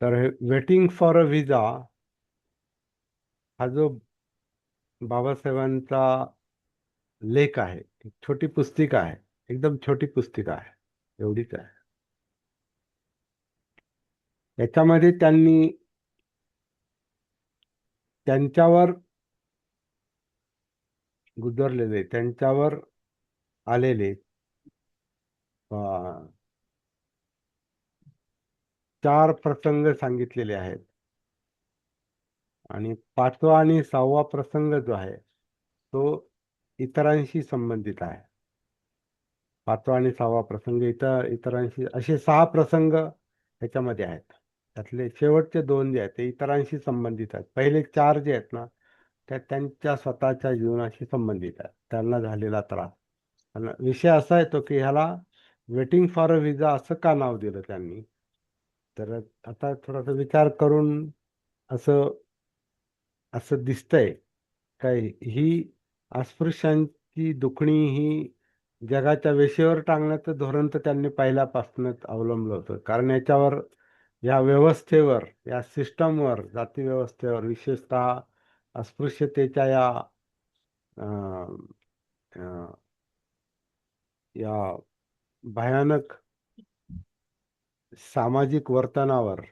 तर waiting for a visa हा जो बाबासाहेबांचा लेख आहे, एक छोटी पुस्तिका आहे, एकदम छोटी पुस्तिका आहे, एवढीच आहे. याच्यामध्ये त्यांनी त्यांच्यावर गुजरलेले, त्यांच्यावर आलेले अं, 4 प्रसंग सांगितलेले आहेत. आणि 5वा आणि 6वा प्रसंग जो आहे तो इतरांशी संबंधित आहे. 5वा आणि 6वा प्रसंग इतरांशी, असे 6 प्रसंग ह्याच्यामध्ये आहेत. त्यातले शेवटचे 2 जे आहेत ते इतरांशी संबंधित आहेत. पहिले 4 जे आहेत ना, त्या त्यांच्या स्वतःच्या जीवनाशी संबंधित आहेत, त्यांना झालेला त्रास. आणि विषय असा येतो की ह्याला वेटिंग फॉर अ व्हिसा असं का नाव दिलं त्यांनी. तर आता थोडासा विचार करून असं असं दिसतंय काय, ही अस्पृश्यांची दुखणी ही जगाच्या वेशीवर टांगण्याचं धोरण तर त्यांनी पहिल्यापासूनच अवलंबलं होतं. कारण याच्यावर, या व्यवस्थेवर, या सिस्टमवर, जाती व्यवस्थेवर, विशेषतः अस्पृश्यतेच्या अं, अं, या भयानक सामाजिक वर्तनावर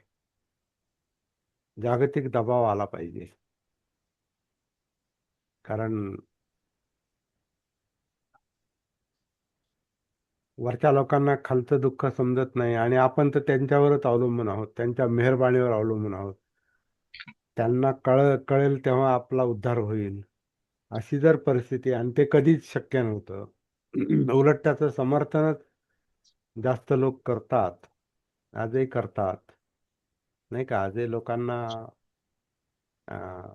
जागतिक दबाव आला पाहिजे. कारण वरच्या लोकांना खालचं दुःख समजत नाही आणि आपण तर त्यांच्यावरच अवलंबून आहोत, त्यांच्या मेहरबानीवर अवलंबून आहोत. त्यांना कळेल तेव्हा आपला उद्धार होईल, अशी जर परिस्थिती, आणि ते कधीच शक्य नव्हतं. उलट त्याचं समर्थनच जास्त लोक करतात, आजही करतात, नाही का. आजही लोकांना अं,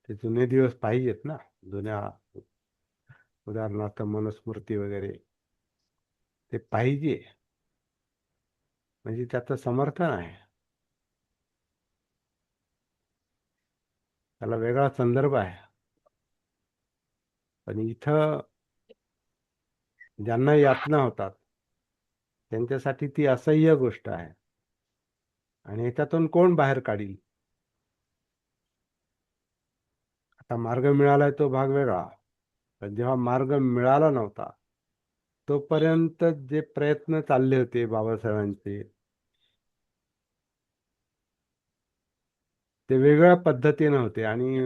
ते जुने दिवस पाहिजेत ना, जुन्या, उदाहरणार्थ मनुस्मृती वगैरे, ते पाहिजे, म्हणजे त्याचं समर्थन आहे. त्याला वेगळा संदर्भ आहे. पण इथं ज्यांना यातना होतात त्यांच्यासाठी ती असह्य गोष्ट आहे. आणि याच्यातून कोण बाहेर काढील. आता मार्ग मिळालाय तो भाग वेगळा, पण जेव्हा मार्ग मिळाला नव्हता तोपर्यंत जे प्रयत्न चालले होते बाबासाहेबांचे, ते वेगळ्या पद्धतीने होते. आणि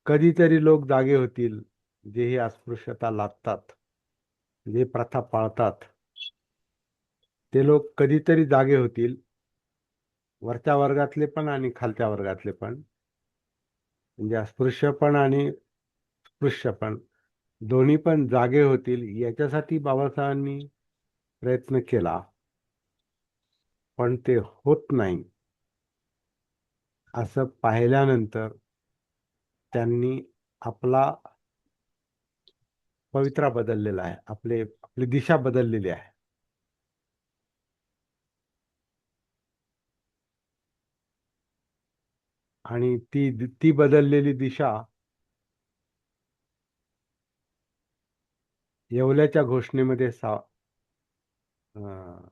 कधीतरी लोक जागे होतील, जे ही अस्पृश्यता लादतात, जे प्रथा पाळतात, ते लोक कधीतरी जागे होतील, वरच्या वर्गातले पण आणि खालच्या वर्गातले पण, म्हणजे अस्पृश्य पण आणि स्पृश्य पण, दोन्ही पण जागे होतील, याच्यासाठी बाबासाहेबांनी प्रयत्न केला. पण ते होत नाही असं पाहिल्यानंतर त्यांनी आपला पवित्रा बदललेला आहे, आपली दिशा बदललेली आहे. आणि ती ती बदललेली दिशा येवल्याच्या घोषणेमध्ये अं,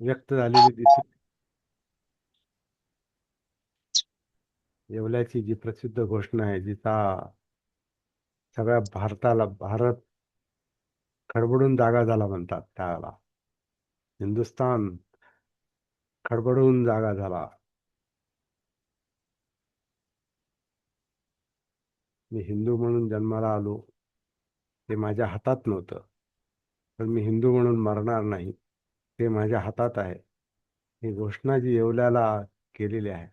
व्यक्त झालेली दिसते. येवल्याची जी प्रसिद्ध घोषणा आहे, जिचा सगळ्या भारत खडबडून जागा झाला म्हणतात त्याला, हिंदुस्तान खडबडून जागा झाला. मी हिंदू म्हणून जन्माला आलो, ते माझ्या हातात नव्हतं, पण मी हिंदू म्हणून मरणार नाही, ते माझ्या हातात आहे. ही घोषणा जी येवल्याला केलेली आहे,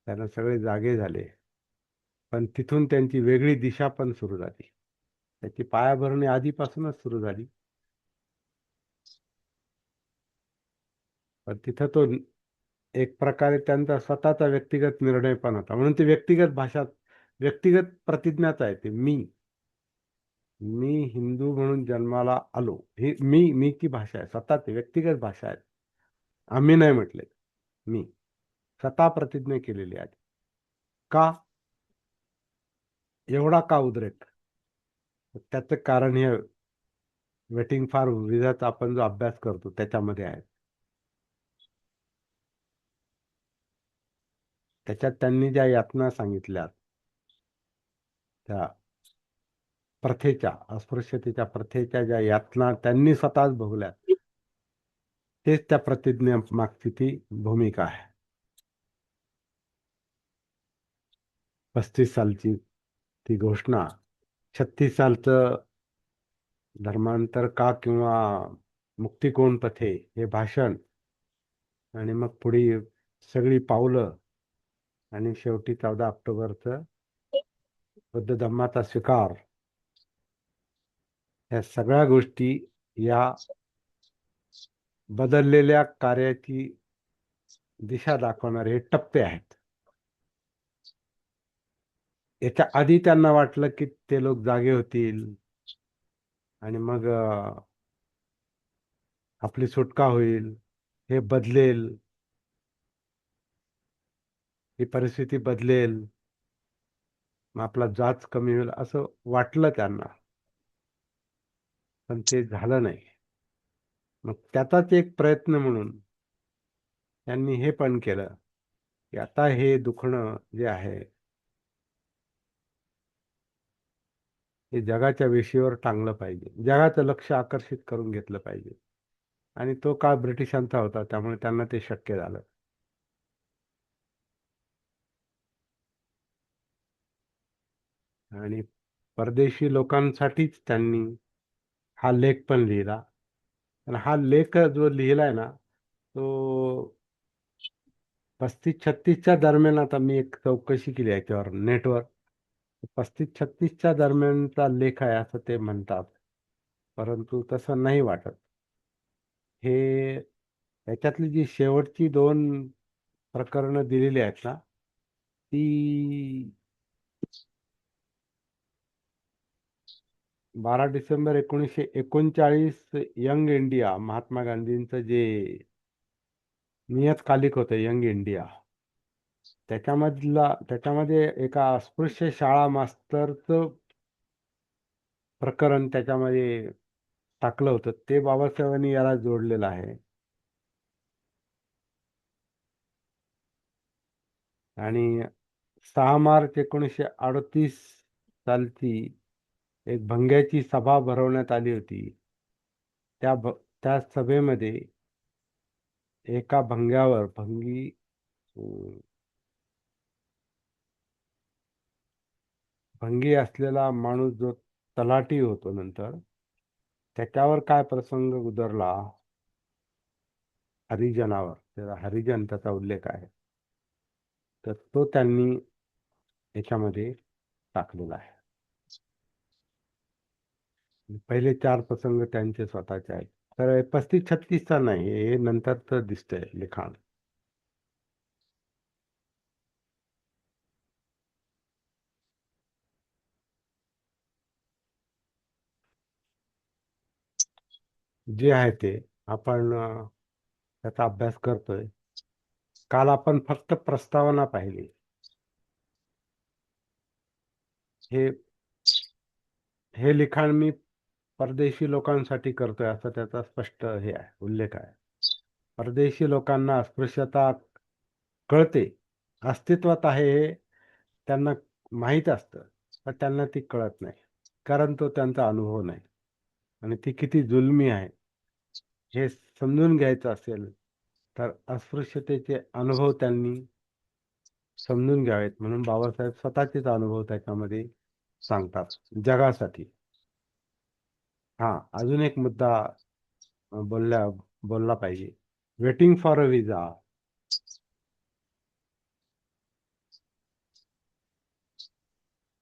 त्यांना सगळे जागे झाले. पण तिथून त्यांची वेगळी दिशा पण सुरू झाली. त्याची पायाभरणी आधीपासूनच सुरू झाली, पण तिथं तो एक प्रकारे त्यांचा स्वतःचा व्यक्तिगत निर्णय पण होता. म्हणून ते व्यक्तिगत भाषा, व्यक्तिगत प्रतिज्ञाच आहे. ते मी हिंदू म्हणून जन्माला आलो, ही मीची भाषा आहे, स्वतःची व्यक्तिगत भाषा आहे. आम्ही नाही म्हटले, मी स्वतः प्रतिज्ञा केलेली आहे. का, एवढा का उद्रेक? त्याचं कारण हे वेटिंग फॉर विजाचा आपण जो अभ्यास करतो त्याच्यामध्ये आहे. त्याच्यात त्यांनी ज्या यातना सांगितल्या त्या प्रथेच्या, अस्पृश्यतेच्या प्रथेच्या ज्या यातना त्यांनी स्वतःच भोगल्या, तेच त्या प्रतिज्ञे मागची ती भूमिका आहे. 35 सालची ती घोषणा, 36 सालचं धर्मांतर का किंवा मुक्ती कोण पथे हे भाषण, आणि मग पुढे सगळी पावलं, आणि शेवटी 14 ऑक्टोबरचं बुद्ध धम्माचा स्वीकार, या सगळ्या गोष्टी या बदललेल्या कार्याची दिशा दाखवणारे हे टप्पे आहेत. याच्या आधी त्यांना वाटलं की ते लोक जागे होतील आणि मग आपली सुटका होईल, हे बदलेल, ही परिस्थिती बदलेल, मग आपला जाच कमी होईल असं वाटलं त्यांना, पण ते झालं नाही. मग त्याचाच एक प्रयत्न म्हणून त्यांनी हे पण केलं की आता हे दुखणं जे आहे हे जगाच्या वेशीवर टांगलं पाहिजे, जगाचं लक्ष आकर्षित करून घेतलं पाहिजे. आणि तो काळ ब्रिटिशांचा होता, त्यामुळे त्यांना ते शक्य झालं. आणि परदेशी लोकांसाठीच त्यांनी हा लेख पण लिहिला. आणि हा लेख जो लिहिलाय ना, तो 35-36च्या दरम्यान, आता मी एक चौकशी केली याच्यावर नेटवर, 35-36च्या दरम्यानचा लेख आहे असं ते म्हणतात, परंतु तसं नाही वाटत. हे याच्यातली जी शेवटची 2 प्रकरणं दिलेली आहेत ना, ती 12 डिसेंबर 1939 यंग इंडिया, महात्मा गांधींचं जे नियतकालिक होतं यंग इंडिया, त्याच्यामध्ये एका अस्पृश्य शाळा मास्तरचं प्रकरण त्याच्यामध्ये टाकलं होतं. ते बाबासाहेबांनी याला जोडलेलं आहे. आणि 6 मार्च 1938 सालची एक भंग्याची सभा भरवण्यात आली होती. त्या सभेमध्ये एका भंग्यावर, भंगी असलेला माणूस जो तलाठी होतो नंतर, त्याच्यावर काय प्रसंग उदरला, हरिजनावर, त्याचा हरिजन त्याचा उल्लेख आहे, तर तो त्यांनी याच्यामध्ये टाकलेला आहे. पहिले 4 प्रसंग त्यांचे स्वतःचे आहेत. तर 35-36चा नाही, हे नंतरच दिसतंय लिखाण. जे आहे ते आपण त्याचा अभ्यास करतोय. काल आपण फक्त प्रस्तावना पाहिली. हे हे लिखाण मी परदेशी लोकांसाठी करतोय असं त्याचा स्पष्ट हे आहे, उल्लेख आहे. परदेशी लोकांना अस्पृश्यता कळते, अस्तित्वात आहे हे त्यांना माहीत असतं, पण त्यांना ती कळत नाही, कारण तो त्यांचा अनुभव नाही. आणि ती किती जुलमी आहे हे समजून घ्यायचं असेल तर अस्पृश्यतेचे अनुभव त्यांनी समजून घ्यावेत, म्हणून बाबासाहेब स्वतःचेच अनुभव त्याच्यामध्ये सांगतात जगासाठी. हा, अजून एक मुद्दा बोलला पाहिजे. वेटिंग फॉर अ विजा,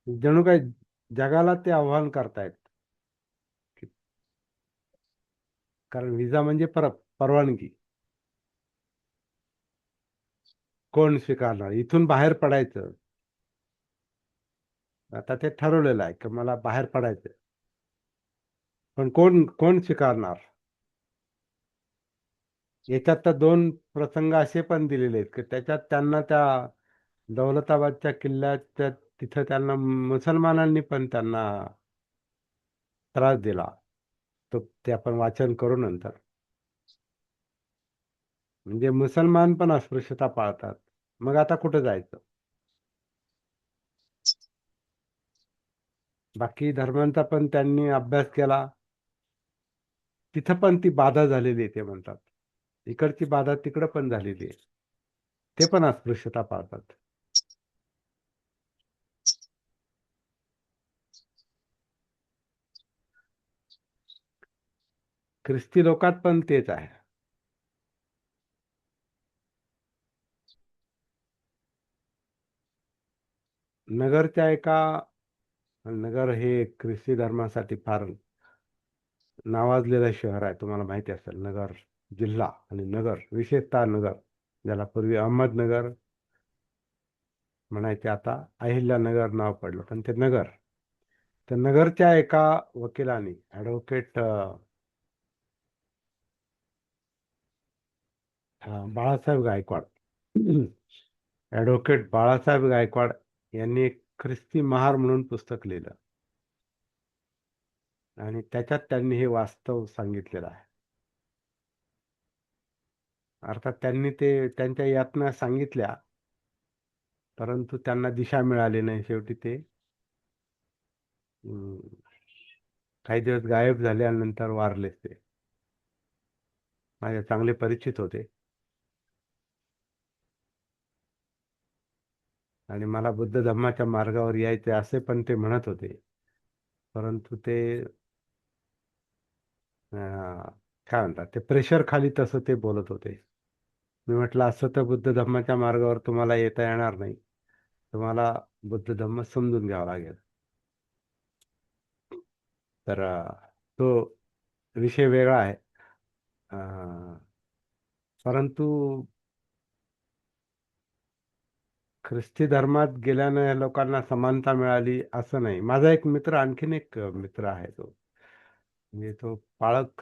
जणू काय जगाला ते आव्हान करतायत, कारण विजा म्हणजे परवानगी. कोण स्वीकारणार, इथून बाहेर पडायचं, आता ते ठरवलेलं आहे की मला बाहेर पडायचं, पण कोण कोण स्वीकारणार. याच्यात तर 2 प्रसंग असे पण दिलेले आहेत की त्याच्यात त्यांना त्या दौलताबादच्या किल्ल्याच्या तिथं त्यांना मुसलमानांनी पण त्यांना त्रास दिला. तो ते आपण वाचन करू नंतर. म्हणजे मुसलमान पण अस्पृश्यता पाळतात. मग आता कुठं जायचं? बाकी धर्मांचा पण त्यांनी अभ्यास केला. तिथं पण ती बाधा झालेली आहे ते म्हणतात. इकडची बाधा तिकडं पण झालेली आहे. ते पण अस्पृश्यता पाळतात. ख्रिस्ती लोकात पण तेच आहे. नगरच्या एका नगर हे ख्रिस्ती धर्मासाठी फार नावाजलेलं शहर आहे. तुम्हाला माहिती असेल, नगर जिल्हा आणि नगर, विशेषतः नगर, ज्याला पूर्वी अहमदनगर म्हणायचे, आता अहिल्यानगर नाव पडलं, पण ते नगर. तर नगरच्या एका वकिलाने, ॲडव्होकेट बाळासाहेब गायकवाड, ॲडव्होकेट बाळासाहेब गायकवाड यांनी एक ख्रिस्ती महार म्हणून पुस्तक लिहिलं आणि त्याच्यात त्यांनी हे वास्तव सांगितलेलं आहे. अर्थात त्यांनी ते त्यांच्या यातना सांगितल्या, परंतु त्यांना दिशा मिळाली नाही. शेवटी ते अं, काही दिवस गायब झाले आणि नंतर वारलेच ते. माझे चांगले परिचित होते आणि मला बुद्ध धम्माच्या मार्गावर यायचे असे पण ते म्हणत होते. परंतु ते काय म्हणतात, ते प्रेशर खाली तसं ते बोलत होते. मी म्हटलं, असं तर बुद्ध धम्माच्या मार्गावर तुम्हाला येता येणार नाही. तुम्हाला बुद्ध धम्म समजून घ्यावा लागेल. तर तो विषय वेगळा आहे. अं, परंतु ख्रिस्ती धर्मात गेल्यानं या लोकांना समानता मिळाली असं नाही. माझा एक मित्र, आणखीन एक मित्र आहे, तो म्हणजे तो पाळक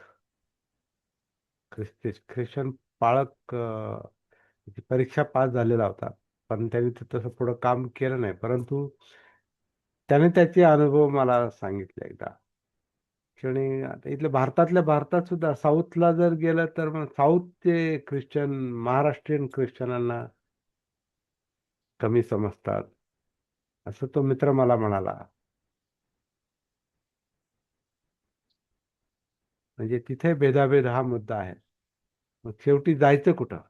ख्रिश्चन पाळक त्याची परीक्षा पास झालेला होता. पण त्यांनी तसं पुढं काम केलं नाही. परंतु त्याने त्याचे अनुभव मला सांगितले एकदा. आणि आता इथल्या भारतातल्या भारतात सुद्धा साऊथला जर गेलं तर मग साऊथचे ख्रिश्चन महाराष्ट्रीयन ख्रिश्चनांना कमी समजतात, असं तो मित्र मला म्हणाला. म्हणजे तिथे भेदाभेद हा मुद्दा आहे. मग शेवटी जायचं कुठं?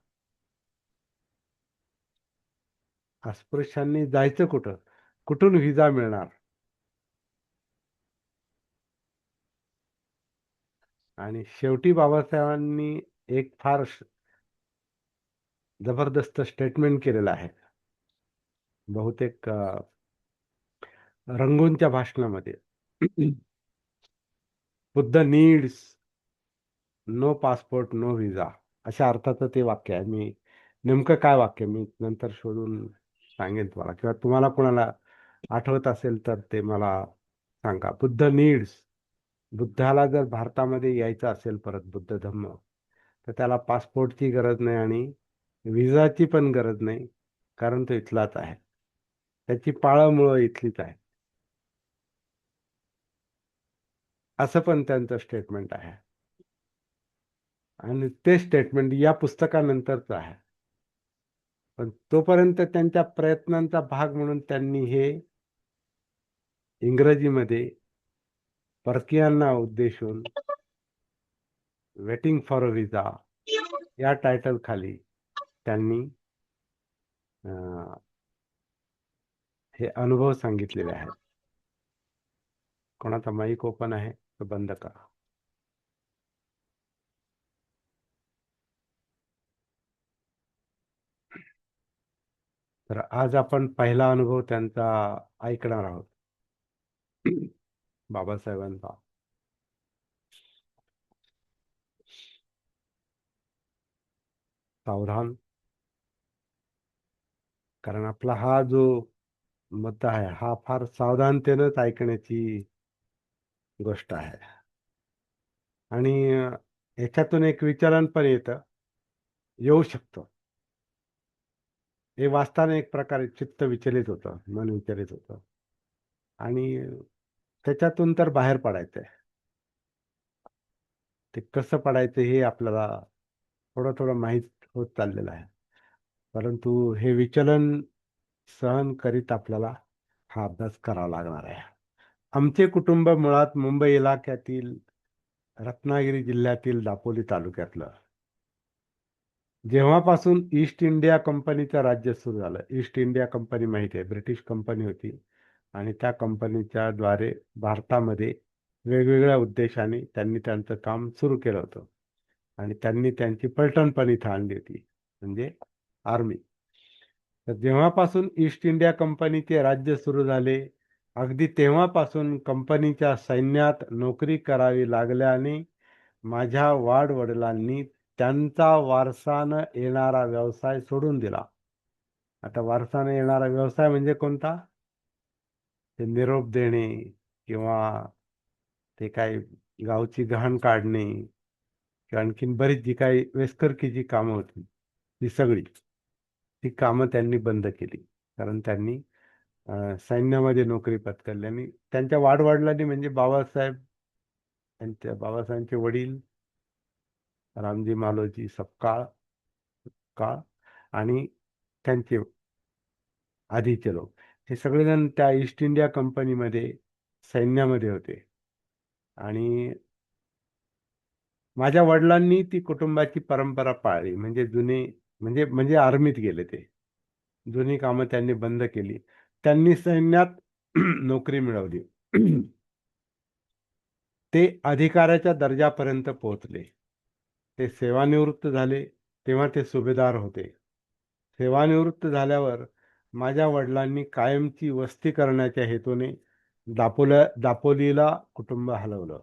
अस्पृश्यांनी जायचं कुठं? कुठून व्हिसा मिळणार? आणि शेवटी बाबासाहेबांनी एक फार जबरदस्त स्टेटमेंट केलेलं आहे, बहुतेक रंगूनच्या भाषणामध्ये. Buddha needs no passport no visa, अशा अर्थाचं ते वाक्य आहे. मी नेमकं काय वाक्य मी नंतर शोधून सांगेन तुम्हाला, किंवा तुम्हाला कोणाला आठवत असेल तर ते मला सांगा. बुद्ध नीड्स, बुद्धाला जर भारतामध्ये यायचं असेल परत बुद्ध धम्म, तर त्याला पासपोर्टची गरज नाही आणि विजाची पण गरज नाही, कारण तो इथलाच आहे. त्याची पाळंमुळं इथलीच आहे, असं पण त्यांचं स्टेटमेंट आहे. आणि ते स्टेटमेंट या पुस्तकानंतरचं आहे. पण तोपर्यंत त्यांच्या प्रयत्नांचा भाग म्हणून त्यांनी हे इंग्रजीमध्ये परकीयांना उद्देशून वेटिंग फॉर अ विजा या टायटल खाली त्यांनी अं, हे अनुभव सांगितलेले आहेत. कोणाचा माईक ओपन आहे तो बंद करा. तर आज आपण पहिला अनुभव त्यांचा ऐकणार आहोत, बाबासाहेबांचा. सावधान, कारण आपला हा जो मुद्दा आहे हा फार सावधानतेनंच ऐकण्याची गोष्ट आहे. आणि ह्याच्यातून एक विचारण पण येऊ शकतं. हे वाचताना एक प्रकारे चित्त विचलित होतं, मन विचलित होतं, आणि त्याच्यातून तर बाहेर पडायचंय. ते कसं पडायचं हे आपल्याला थोडं थोडं माहीत होत चाललेलं आहे. परंतु हे विचलन सहन करीत आपल्याला हा अभ्यास करावा लागणार आहे. आमचे कुटुंब मुळात मुंबई इलाक्यातील रत्नागिरी जिल्ह्यातील दापोली तालुक्यातलं. जेव्हापासून ईस्ट इंडिया कंपनीचं राज्य सुरू झालं, ईस्ट इंडिया कंपनी माहिती आहे, ब्रिटिश कंपनी होती आणि त्या कंपनीच्या द्वारे भारतामध्ये वेगवेगळ्या उद्देशाने त्यांनी त्यांचं काम सुरू केलं होतं आणि त्यांनी त्यांची पलटण पण इथं आणली होती, म्हणजे आर्मी. तर जेव्हापासून ईस्ट इंडिया कंपनीचे राज्य सुरू झाले, अगदी तेव्हापासून कंपनीच्या सैन्यात नोकरी करावी लागल्याने माझ्या वाडवडिलांनी त्यांचा वारसानं येणारा व्यवसाय सोडून दिला. आता वारसानं येणारा व्यवसाय म्हणजे कोणता? ते निरोप देणे किंवा ते काय गावची घाण काढणे किंवा आणखीन बरीच जी काही वेस्करकीची कामं होती, ती सगळी ती कामं त्यांनी बंद केली. कारण त्यांनी सैन्यामध्ये नोकरी पत्करली आणि त्यांच्या वाडवडिलांनी म्हणजे बाबासाहेब, त्यांच्या बाबासाहेबांचे वडील रामजी मालोजी सपकाळ काळ आणि त्यांचे आधीचे लोक, हे सगळेजण त्या ईस्ट इंडिया कंपनीमध्ये सैन्यामध्ये होते. आणि माझ्या वडिलांनी ती कुटुंबाची परंपरा पाळली, म्हणजे जुने म्हणजे म्हणजे आर्मीत गेले ते. जुनी कामं त्यांनी बंद केली. त्यांनी सैन्यात नोकरी मिळवली. ते अधिकाऱ्याच्या दर्जापर्यंत पोहोचले. ते सेवानिवृत्त झाले तेव्हा ते सुभेदार होते. सेवानिवृत्त झाल्यावर माझ्या वडिलांनी कायमची वस्ती करण्याच्या हेतूने दापोलीला कुटुंब हलवलं.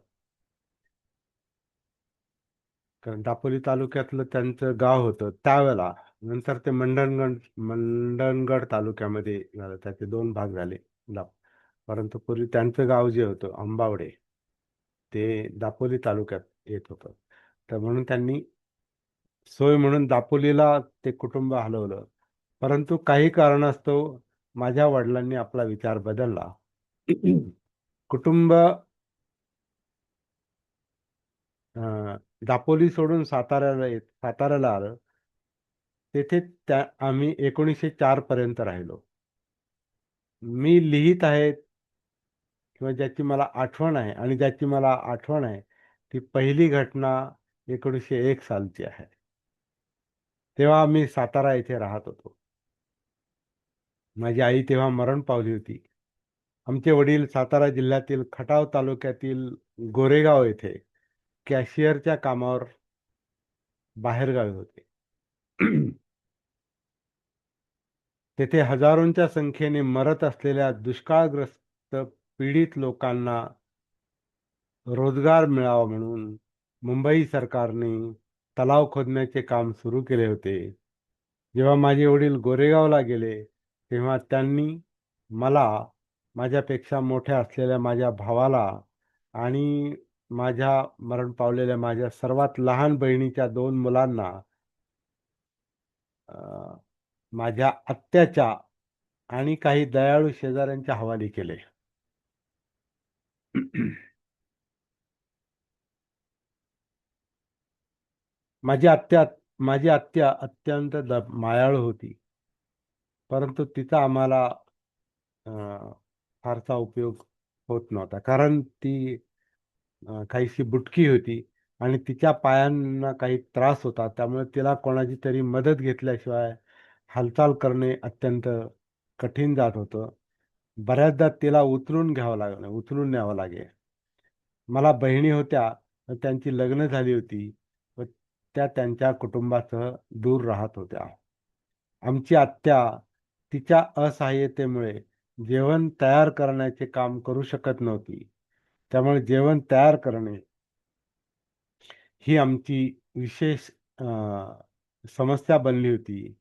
कारण दापोली तालुक्यातलं त्यांचं गाव होतं त्यावेळेला. नंतर ते मंडणगड तालुक्यामध्ये झालं, त्याचे दोन भाग झाले. दा परंतु पूर्वी त्यांचं गाव जे होतं अंबावडे, ते दापोली तालुक्यात येत होतं. तर म्हणून त्यांनी सोय म्हणून दापोलीला ते कुटुंब हलवलं. परंतु काही कारणास्तव माझ्या वडिलांनी आपला विचार बदलला. कुटुंब अं, दापोली सोडून साताऱ्याला आलं. तेथे आम्ही 1904 पर्यंत राहिलो. मी लिहित आहे किंवा ज्याची मला आठवण आहे आणि ज्याची मला आठवण आहे ती पहिली घटना 1901 सालची आहे. तेव्हा आम्ही सातारा येथे राहत होतो. माझी आई तेव्हा मरण पावली होती. आमचे वडील सातारा जिल्ह्यातील खटाव तालुक्यातील गोरेगाव येथे कॅशियरच्या कामावर बाहेरगावी होते. तेथे हजारोंच्या संख्येने मरत असलेल्या दुष्काळग्रस्त पीडित लोकांना रोजगार मिळावा म्हणून मुंबई सरकारने तलाव खोदण्याचे काम सुरू केले होते. जेव्हा माझे वडील गोरेगावला गेले तेव्हा त्यांनी मला, माझ्यापेक्षा मोठ्या असलेल्या माझ्या भावाला आणि माझ्या मरण पावलेल्या माझ्या सर्वात लहान बहिणीच्या 2 मुलांना अ, माझ्या आत्याच्या आणि काही दयाळू शेजाऱ्यांच्या हवाली केले. माझी आत्या माझी आत्या अत्यंत मायाळू होती. परंतु तिचा आम्हाला अ, फारसा उपयोग होत नव्हता. कारण ती काहीशी बुटकी होती आणि तिच्या पायांना काही त्रास होता. त्यामुळे तिला कोणाची तरी मदत घेतल्याशिवाय हालचाल करणे अत्यंत कठीण जात होतं. बऱ्याचदा तिला उचलून न्यावं लागे. मला बहिणी होत्या, पण त्यांची लग्न झाली होती व त्या त्यांच्या कुटुंबासह दूर राहत होत्या. आमची आत्या तिच्या असहाय्यतेमुळे जेवण तयार करण्याचे काम करू शकत नव्हती. त्यामुळे जेवण तयार करणे ही आमची विशेष समस्या बनली होती.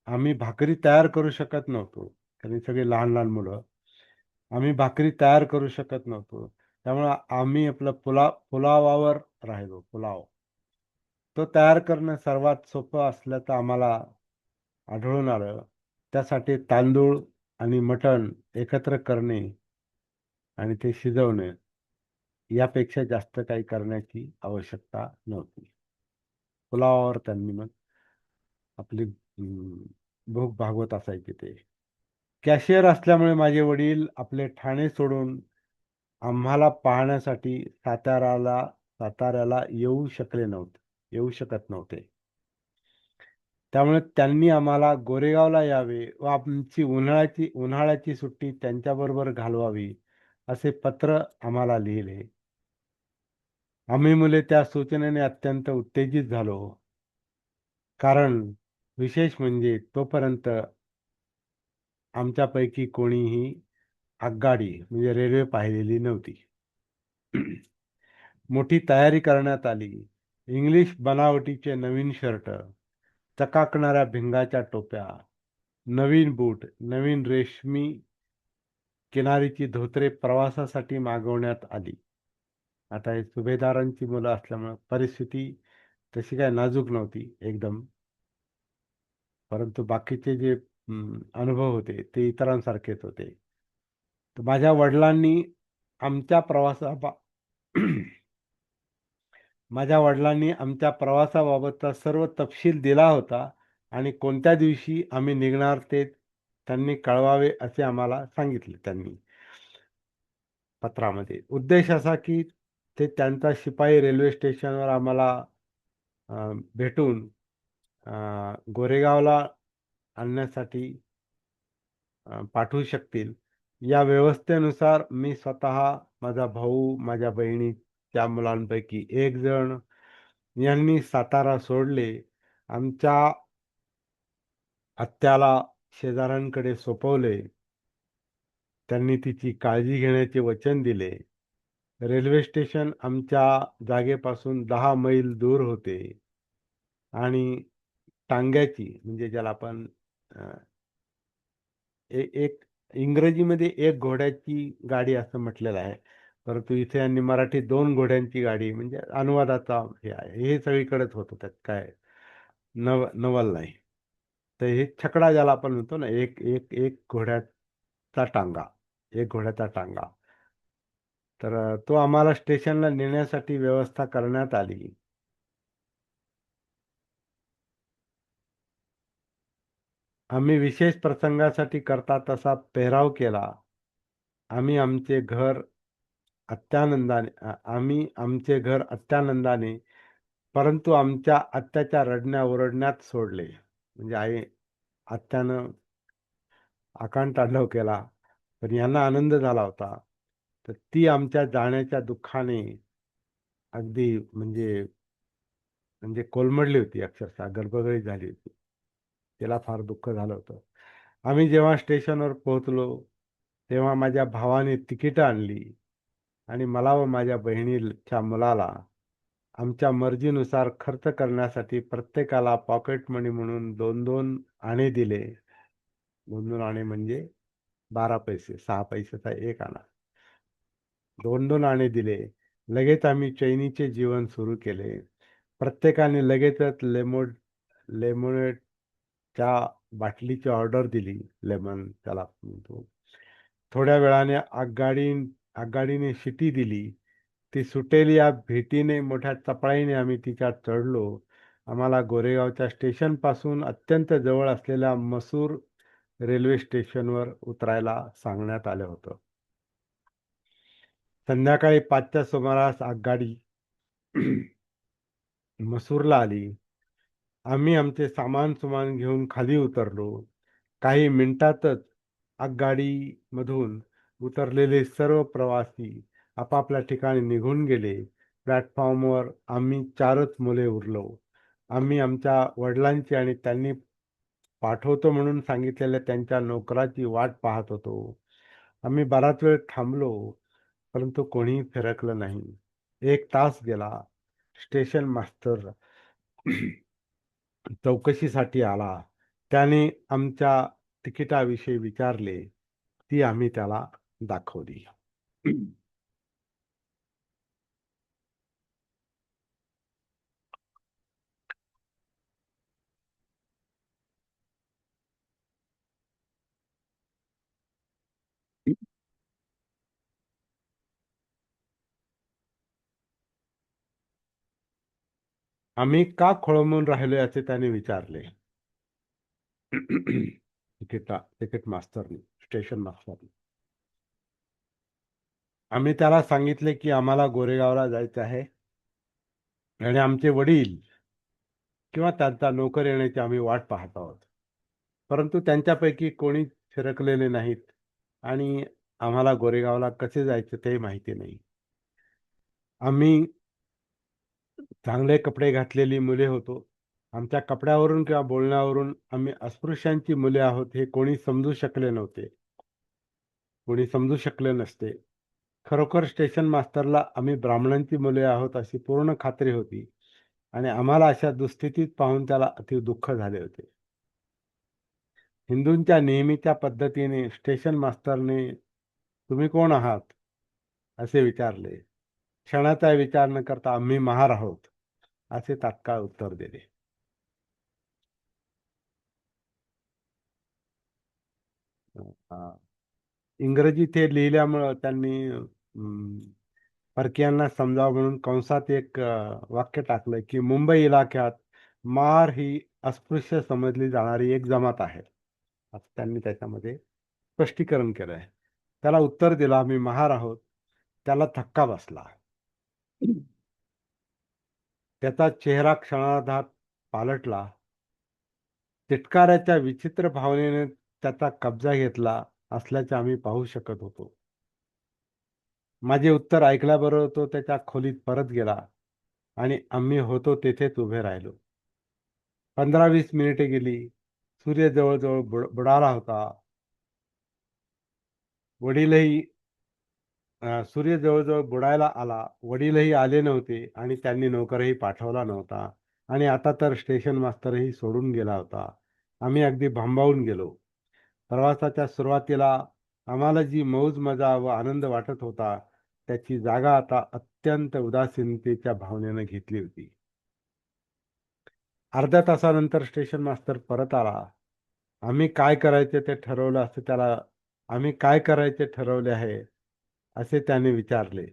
आम्ही भाकरी तयार करू शकत नव्हतो. कारण सगळे लहान लहान मुलं. आम्ही भाकरी तयार करू शकत नव्हतो. त्यामुळे आम्ही आपलं पुलावावर राहिलो. पुलाव तो तयार करणं सर्वात सोपं असल्याचं आम्हाला आढळून आलं. त्यासाठी तांदूळ आणि मटण एकत्र करणे आणि ते शिजवणे यापेक्षा जास्त काही करण्याची आवश्यकता नव्हती. पुलावावर त्यांनी मग आपली भूक भागवत असायची ते. कॅशियर असल्यामुळे माझे वडील आपले ठाणे सोडून आम्हाला पाहण्यासाठी साताऱ्याला येऊ शकत नव्हते. त्यामुळे त्यांनी आम्हाला गोरेगावला यावे व आमची उन्हाळ्याची सुट्टी त्यांच्याबरोबर घालवावी असे पत्र आम्हाला लिहिले. आम्ही मुले त्या सूचनेने अत्यंत उत्तेजित झालो. कारण विशेष म्हणजे तोपर्यंत आमच्यापैकी कोणीही आगगाडी म्हणजे रेल्वे पाहिलेली नव्हती. मोठी तयारी करण्यात आली. इंग्लिश बनावटीचे नवीन शर्ट, चकाकणाऱ्या भिंगाच्या टोप्या, नवीन बूट, नवीन रेशमी किनारीची धोतरे प्रवासासाठी मागवण्यात आली. आता हे सुभेदारांची मुलं असल्यामुळे परिस्थिती तशी काय नाजूक नव्हती एकदम. परंतु बाकीचे जे अनुभव होते ते इतरांसारखेच होते. तर माझ्या वडिलांनी आमच्या प्रवासा माझ्या वडिलांनी आमच्या प्रवासाबाबतचा सर्व तपशील दिला होता आणि कोणत्या दिवशी आम्ही निघणार ते त्यांनी कळवावे असे आम्हाला सांगितले त्यांनी पत्रामध्ये. उद्देश असा की ते त्यांचा शिपाई रेल्वे स्टेशनवर आम्हाला भेटून गोरेगावला आणण्यासाठी पाठवू शकतील. या व्यवस्थेनुसार मी स्वतः, माझा भाऊ, माझ्या बहिणीच्या मुलांपैकी एक जण यांनी सातारा सोडले. आमच्या आत्याला शेजाऱ्यांकडे सोपवले. त्यांनी तिची काळजी घेण्याचे वचन दिले. रेल्वे स्टेशन आमच्या जागेपासून 10 मैल दूर होते आणि टांग्याची म्हणजे ज्याला आपण एक इंग्रजीमध्ये एक घोड्याची गाडी असं म्हटलेलं आहे. परंतु इथे यांनी मराठी 2 घोड्यांची गाडी म्हणजे अनुवादाचा हे आहे. हे सगळीकडेच होतं, त्यात काय नवल नाही. तर हे छकडा ज्याला आपण म्हणतो ना, एक एक एक घोड्याचा टांगा, एक घोड्याचा टांगा. तर तो आम्हाला स्टेशनला नेण्यासाठी व्यवस्था करण्यात आली. आम्ही विशेष प्रसंगासाठी करता तसा पेहराव केला. आम्ही आमचे घर आम्ही आमचे घर अत्यानंदाने परंतु आमच्या आत्याच्या रडण्या-ओरडण्यात सोडले. म्हणजे आत्यानं आकांतांडव केला, पण यांना आनंद झाला होता. तर ती आमच्या जाण्याच्या दुःखाने अगदी म्हणजे म्हणजे कोलमडली होती, अक्षरशः गर्भगळीत झाली होती. तिला फार दुःख झालं होतं. आम्ही जेव्हा स्टेशनवर पोहोचलो, तेव्हा माझ्या भावाने तिकीटं आणली आणि मला व माझ्या बहिणीच्या मुलाला आमच्या मर्जीनुसार खर्च करण्यासाठी प्रत्येकाला पॉकेट मनी म्हणून 2-2 आणे दिले. 2-2 आणे म्हणजे 12 पैसे, 6 पैशाचा 1 आणा. 2-2 आणे दिले. लगेच आम्ही चैनीचे जीवन सुरू केले. प्रत्येकाने लगेचच लेमोनेडच्या बाटलीची ऑर्डर दिली. लेमन त्याला म्हणतो. थोड्या वेळाने आगगाडीने शिटी दिली. ती सुटेल या भीतीने मोठ्या चपळाईने आम्ही तिच्यात चढलो. आम्हाला गोरेगावच्या स्टेशनपासून अत्यंत जवळ असलेल्या मसूर रेल्वे स्टेशनवर उतरायला सांगण्यात आलं होतं. संध्याकाळी 5च्या सुमारास आगगाडी मसूरला आली. आम्ही आमचे सामान घेऊन खाली उतरलो. काही मिनिटातच आगगाडीमधून उतरलेले सर्व प्रवासी आपापल्या ठिकाणी निघून गेले. प्लॅटफॉर्मवर आम्ही 4च मुले उरलो. आम्ही आमच्या वडिलांची आणि त्यांनी पाठवतो म्हणून सांगितलेल्या त्यांच्या नोकराची वाट पाहत होतो. आम्ही बराच वेळ थांबलो, परंतु कोणीही फिरकलं नाही. 1 तास गेला. स्टेशन मास्तर चौकशीसाठी आला. त्याने आमच्या तिकिटाविषयी विचारले. ती आम्ही त्याला दाखवली. आम्ही का खोळंबून राहिलो याचे त्याने विचारले. तिकीट मास्तरनी, स्टेशन मास्तरनी. आम्ही त्याला सांगितले की आम्हाला गोरेगावला जायचं आहे आणि आमचे वडील किंवा त्यांचा नोकर येण्याची आम्ही वाट पाहत आहोत. परंतु त्यांच्यापैकी कोणी फिरकलेले नाहीत आणि आम्हाला गोरेगावला कसे जायचे ते माहिती नाही. आम्ही चांगले कपडे घातलेली मुले होतो. आमच्या कपड्यावरून किंवा बोलण्यावरून आम्ही अस्पृश्यांची मुले आहोत हे कोणी समजू शकले नव्हते. कोणी समजू शकले नसते. खरोखर स्टेशन मास्तरला आम्ही ब्राह्मणांची मुले आहोत अशी पूर्ण खात्री होती आणि आम्हाला अशा दुस्थितीत पाहून त्याला अति दुःख झाले होते. हिंदूंच्या नेहमीच्या पद्धतीने स्टेशन मास्तरने तुम्ही कोण आहात असे विचारले. क्षणाचा विचार न करता आम्ही महार आहोत असे तात्काळ उत्तर दिले. अं, इंग्रजी ते लिहिल्यामुळं त्यांनी परकीयांना समजावं म्हणून कंसात एक वाक्य टाकलं की मुंबई इलाक्यात मार ही अस्पृश्य समजली जाणारी एक जमात आहे असं त्यांनी त्याच्यामध्ये स्पष्टीकरण केलं आहे. त्याला उत्तर दिलं आम्ही महार आहोत. त्याला धक्का बसला. त्याचा चेहरा क्षणार्धात पालटला. तिटकाऱ्याच्या विचित्र भावनेने त्याचा कब्जा घेतला असल्याचे आम्ही पाहू शकत होतो. माझे उत्तर ऐकल्याबरोबर तो त्याच्या खोलीत परत गेला आणि आम्ही होतो तेथेच उभे राहिलो. 15-20 मिनिटे गेली. सूर्य जवळजवळ बुडाला होता. वडीलही सूर्य जवळजवळ बुडायला आला. वडीलही आले नव्हते आणि त्यांनी नोकरही पाठवला नव्हता आणि आता तर स्टेशन मास्तरही सोडून गेला होता. आम्ही अगदी भांबावून गेलो. प्रवासाच्या सुरुवातीला आम्हाला जी मौज मजा व आनंद वाटत होता त्याची जागा आता अत्यंत उदासीनतेच्या भावनेने घेतली होती. अर्ध्या तासानंतर स्टेशन मास्तर परत आला. आम्ही काय करायचे ते ठरवलं असं त्याला आम्ही काय करायचे ठरवले आहे असे त्याने विचारले.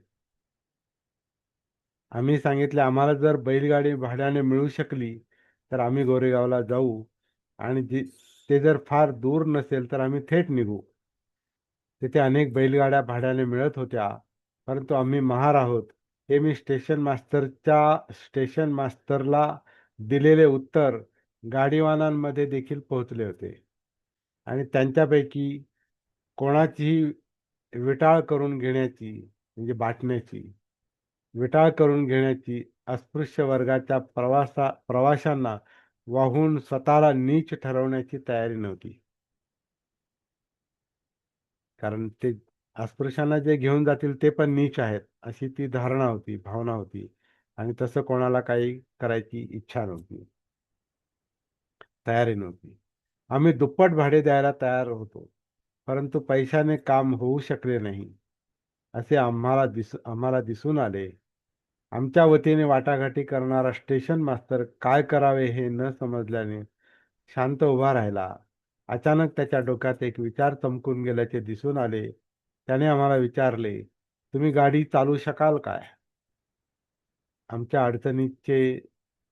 आम्ही सांगितले आम्हाला जर बैलगाडी भाड्याने मिळू शकली तर आम्ही गोरेगावला जाऊ आणि ते जर फार दूर नसेल तर आम्ही थेट निघू. तिथे अनेक बैलगाड्या भाड्याने मिळत होत्या. परंतु आम्ही महार आहोत हे मी स्टेशन मास्तरला दिलेले उत्तर गाडीवानांमध्ये देखील पोहोचले होते आणि त्यांच्यापैकी कोणाचीही विटाळ करून घेण्याची म्हणजे बाटण्याची विटाळ करून घेण्याची अस्पृश्य वर्गाच्या प्रवाशांना वाहून स्वतःला नीच ठरवण्याची तयारी नव्हती. कारण ते अस्पृश्यांना जे घेऊन जातील ते पण नीच आहेत अशी ती धारणा होती, भावना होती आणि तसं कोणाला काही करायची इच्छा नव्हती, तयारी नव्हती. आम्ही दुप्पट भाडे द्यायला तयार होतो, परंतु पैशाने काम होऊ शकले नाही असे आम्हाला दिसून आले. आमच्या वतीने वाटाघाटी करणारा स्टेशन मास्तर काय करावे हे न समजल्याने शांत उभा राहिला. अचानक त्याच्या डोक्यात एक विचार चमकून गेल्याचे दिसून आले. त्याने आम्हाला विचारले, तुम्ही गाडी चालवू शकाल काय? आमच्या अडचणीचे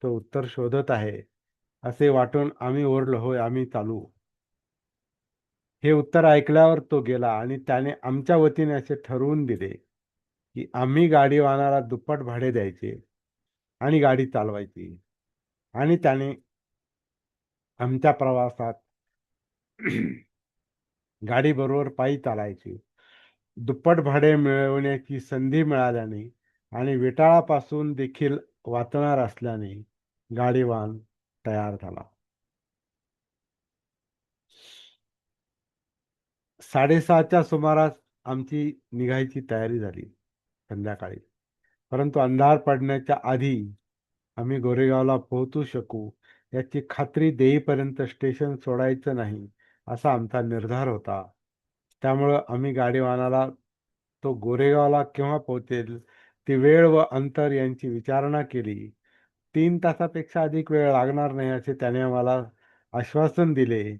तो उत्तर शोधत आहे असे वाटून आम्ही ओरडलो, होय आम्ही चालवू. हे उत्तर ऐकल्यावर तो गेला आणि त्याने आमच्या वतीने असे ठरवून दिले की आम्ही गाडीवानाला दुप्पट भाडे द्यायचे आणि गाडी चालवायची आणि त्याने आमच्या प्रवासात गाडी बरोबर पायी चालायची. दुप्पट भाडे मिळवण्याची संधी मिळाल्याने आणि विटाळापासून देखील वाचणार असल्याने गाडीवान तयार झाला. 6:30च्या सुमारास आमची निघायची तयारी झाली संध्याकाळी. परंतु अंधार पडण्याच्या आधी आम्ही गोरेगावला पोहोचू शकू याची खात्री देईपर्यंत स्टेशन सोडायचं नाही असा आमचा निर्धार होता. त्यामुळं आम्ही गाडीवानाला तो गोरेगावला केव्हा पोहोचेल ती वेळ व अंतर यांची विचारणा केली. 3 तासापेक्षा अधिक वेळ लागणार नाही असे त्याने आम्हाला आश्वासन दिले.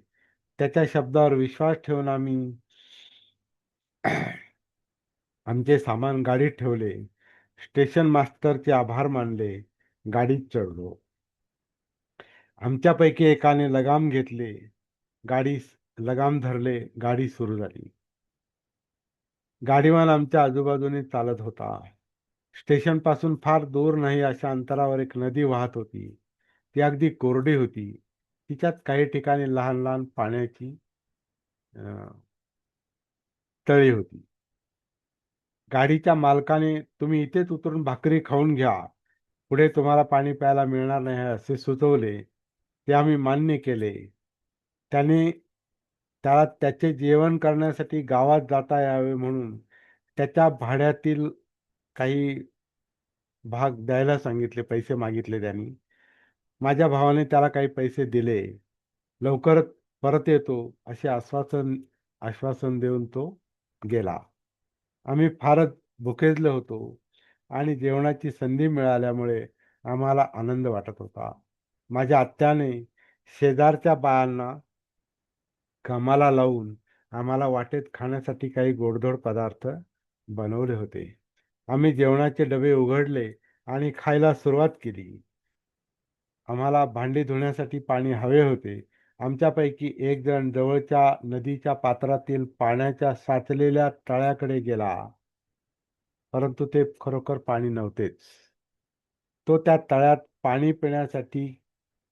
त्याच्या शब्दावर विश्वास ठेवून आम्ही आमचे सामान गाडीत ठेवले. स्टेशन मास्तरचे आभार मानले. गाडीत चढलो. आमच्यापैकी एकाने लगाम घेतले, गाडी लगाम धरले, गाडी सुरू झाली. गाडीवान आमच्या आजूबाजूने चालत होता. स्टेशन पासून फार दूर नाही अशा अंतरावर एक नदी वाहत होती. ती अगदी कोरडी होती. तिच्यात काही ठिकाणी लहान लहान पाण्याची अं, तळी होती. गाडीच्या मालकाने तुम्ही इथेच उतरून भाकरी खाऊन घ्या, पुढे तुम्हाला पाणी प्यायला मिळणार नाही असे सुचवले. ते आम्ही मान्य केले. त्याने त्याला त्याचे जेवण करण्यासाठी गावात जाता यावे म्हणून त्याच्या भाड्यातील काही भाग द्यायला सांगितले, पैसे मागितले त्यांनी. माझ्या भावाने त्याला काही पैसे दिले. लवकरच परत येतो असे आश्वासन आश्वासन देऊन तो गेला. आम्ही फारच भुकेजलो होतो आणि जेवणाची संधी मिळाल्यामुळे आम्हाला आनंद वाटत होता. माझ्या आत्याने शेजारच्या बायांना कामाला लावून आम्हाला वाटेत खाण्यासाठी काही गोडधोड पदार्थ बनवले होते. आम्ही जेवणाचे डबे उघडले आणि खायला सुरुवात केली. आम्हाला भांडी धुण्यासाठी पाणी हवे होते. आमच्यापैकी एक जण जवळच्या नदीच्या पात्रातील पाण्याच्या साचलेल्या तळ्याकडे गेला, परंतु ते खरोखर पाणी नव्हतेच. तो त्या तळ्यात पाणी पिण्यासाठी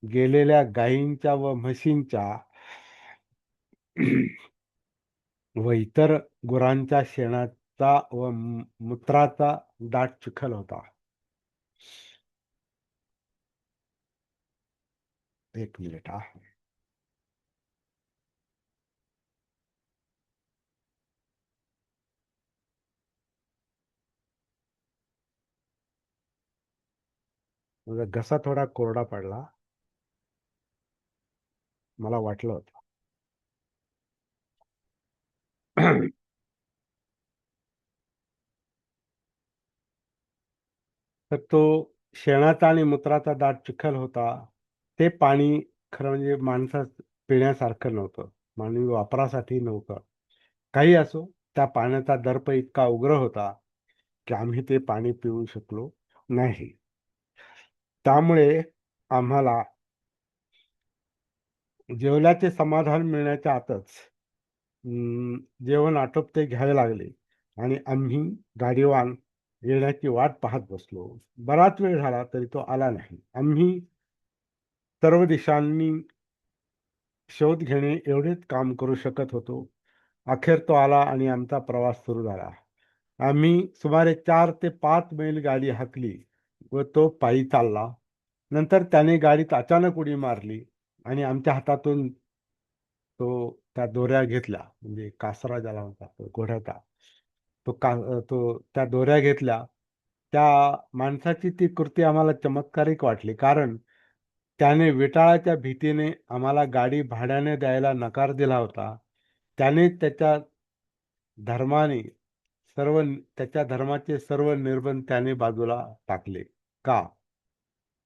गेलेल्या गायींच्या व म्हशींच्या व इतर गुरांच्या शेणाचा व मूत्राचा दाट चिखल होता. एक मिनिट हा. माझा घसा थोडा कोरडा पडला. मला वाटलं होतं. तर तो शेणाचा आणि मूत्राचा दाट चिखल होता. ते पाणी खरं म्हणजे माणसास पिण्यासारखं नव्हतं. मानवी वापरासाठी नव्हतं. काही असो, त्या पाण्याचा दर्प इतका उग्र होता की आम्ही ते पाणी पिऊ शकलो नाही. त्यामुळे आम्हाला जेवल्याचे समाधान मिळण्याच्या आतच जेवण आटोपते घ्यावे लागले आणि आम्ही गाडीवान येण्याची वाट पाहत बसलो. बराच वेळ झाला तरी तो आला नाही. आम्ही सर्व दिशांनी शोध घेणे एवढेच काम करू शकत होतो. अखेर तो आला आणि आमचा प्रवास सुरू झाला. आम्ही सुमारे 4 ते 5 मैल गाडी हाकली व तो पायी चालला. नंतर त्याने गाडीत अचानक उडी मारली आणि आमच्या हातातून तो त्या दोऱ्या घेतल्या, म्हणजे कासरा ज्याला म्हणतात घोड्याचा. तो त्या दोऱ्या घेतल्या. त्या माणसाची ती कृती आम्हाला चमत्कारिक वाटली, कारण त्याने विटाळाच्या भीतीने आम्हाला गाडी भाड्याने द्यायला नकार दिला होता. त्याने धर्माने त्याच्या धर्माचे सर्व निर्बंध त्याने बाजूला टाकले. का?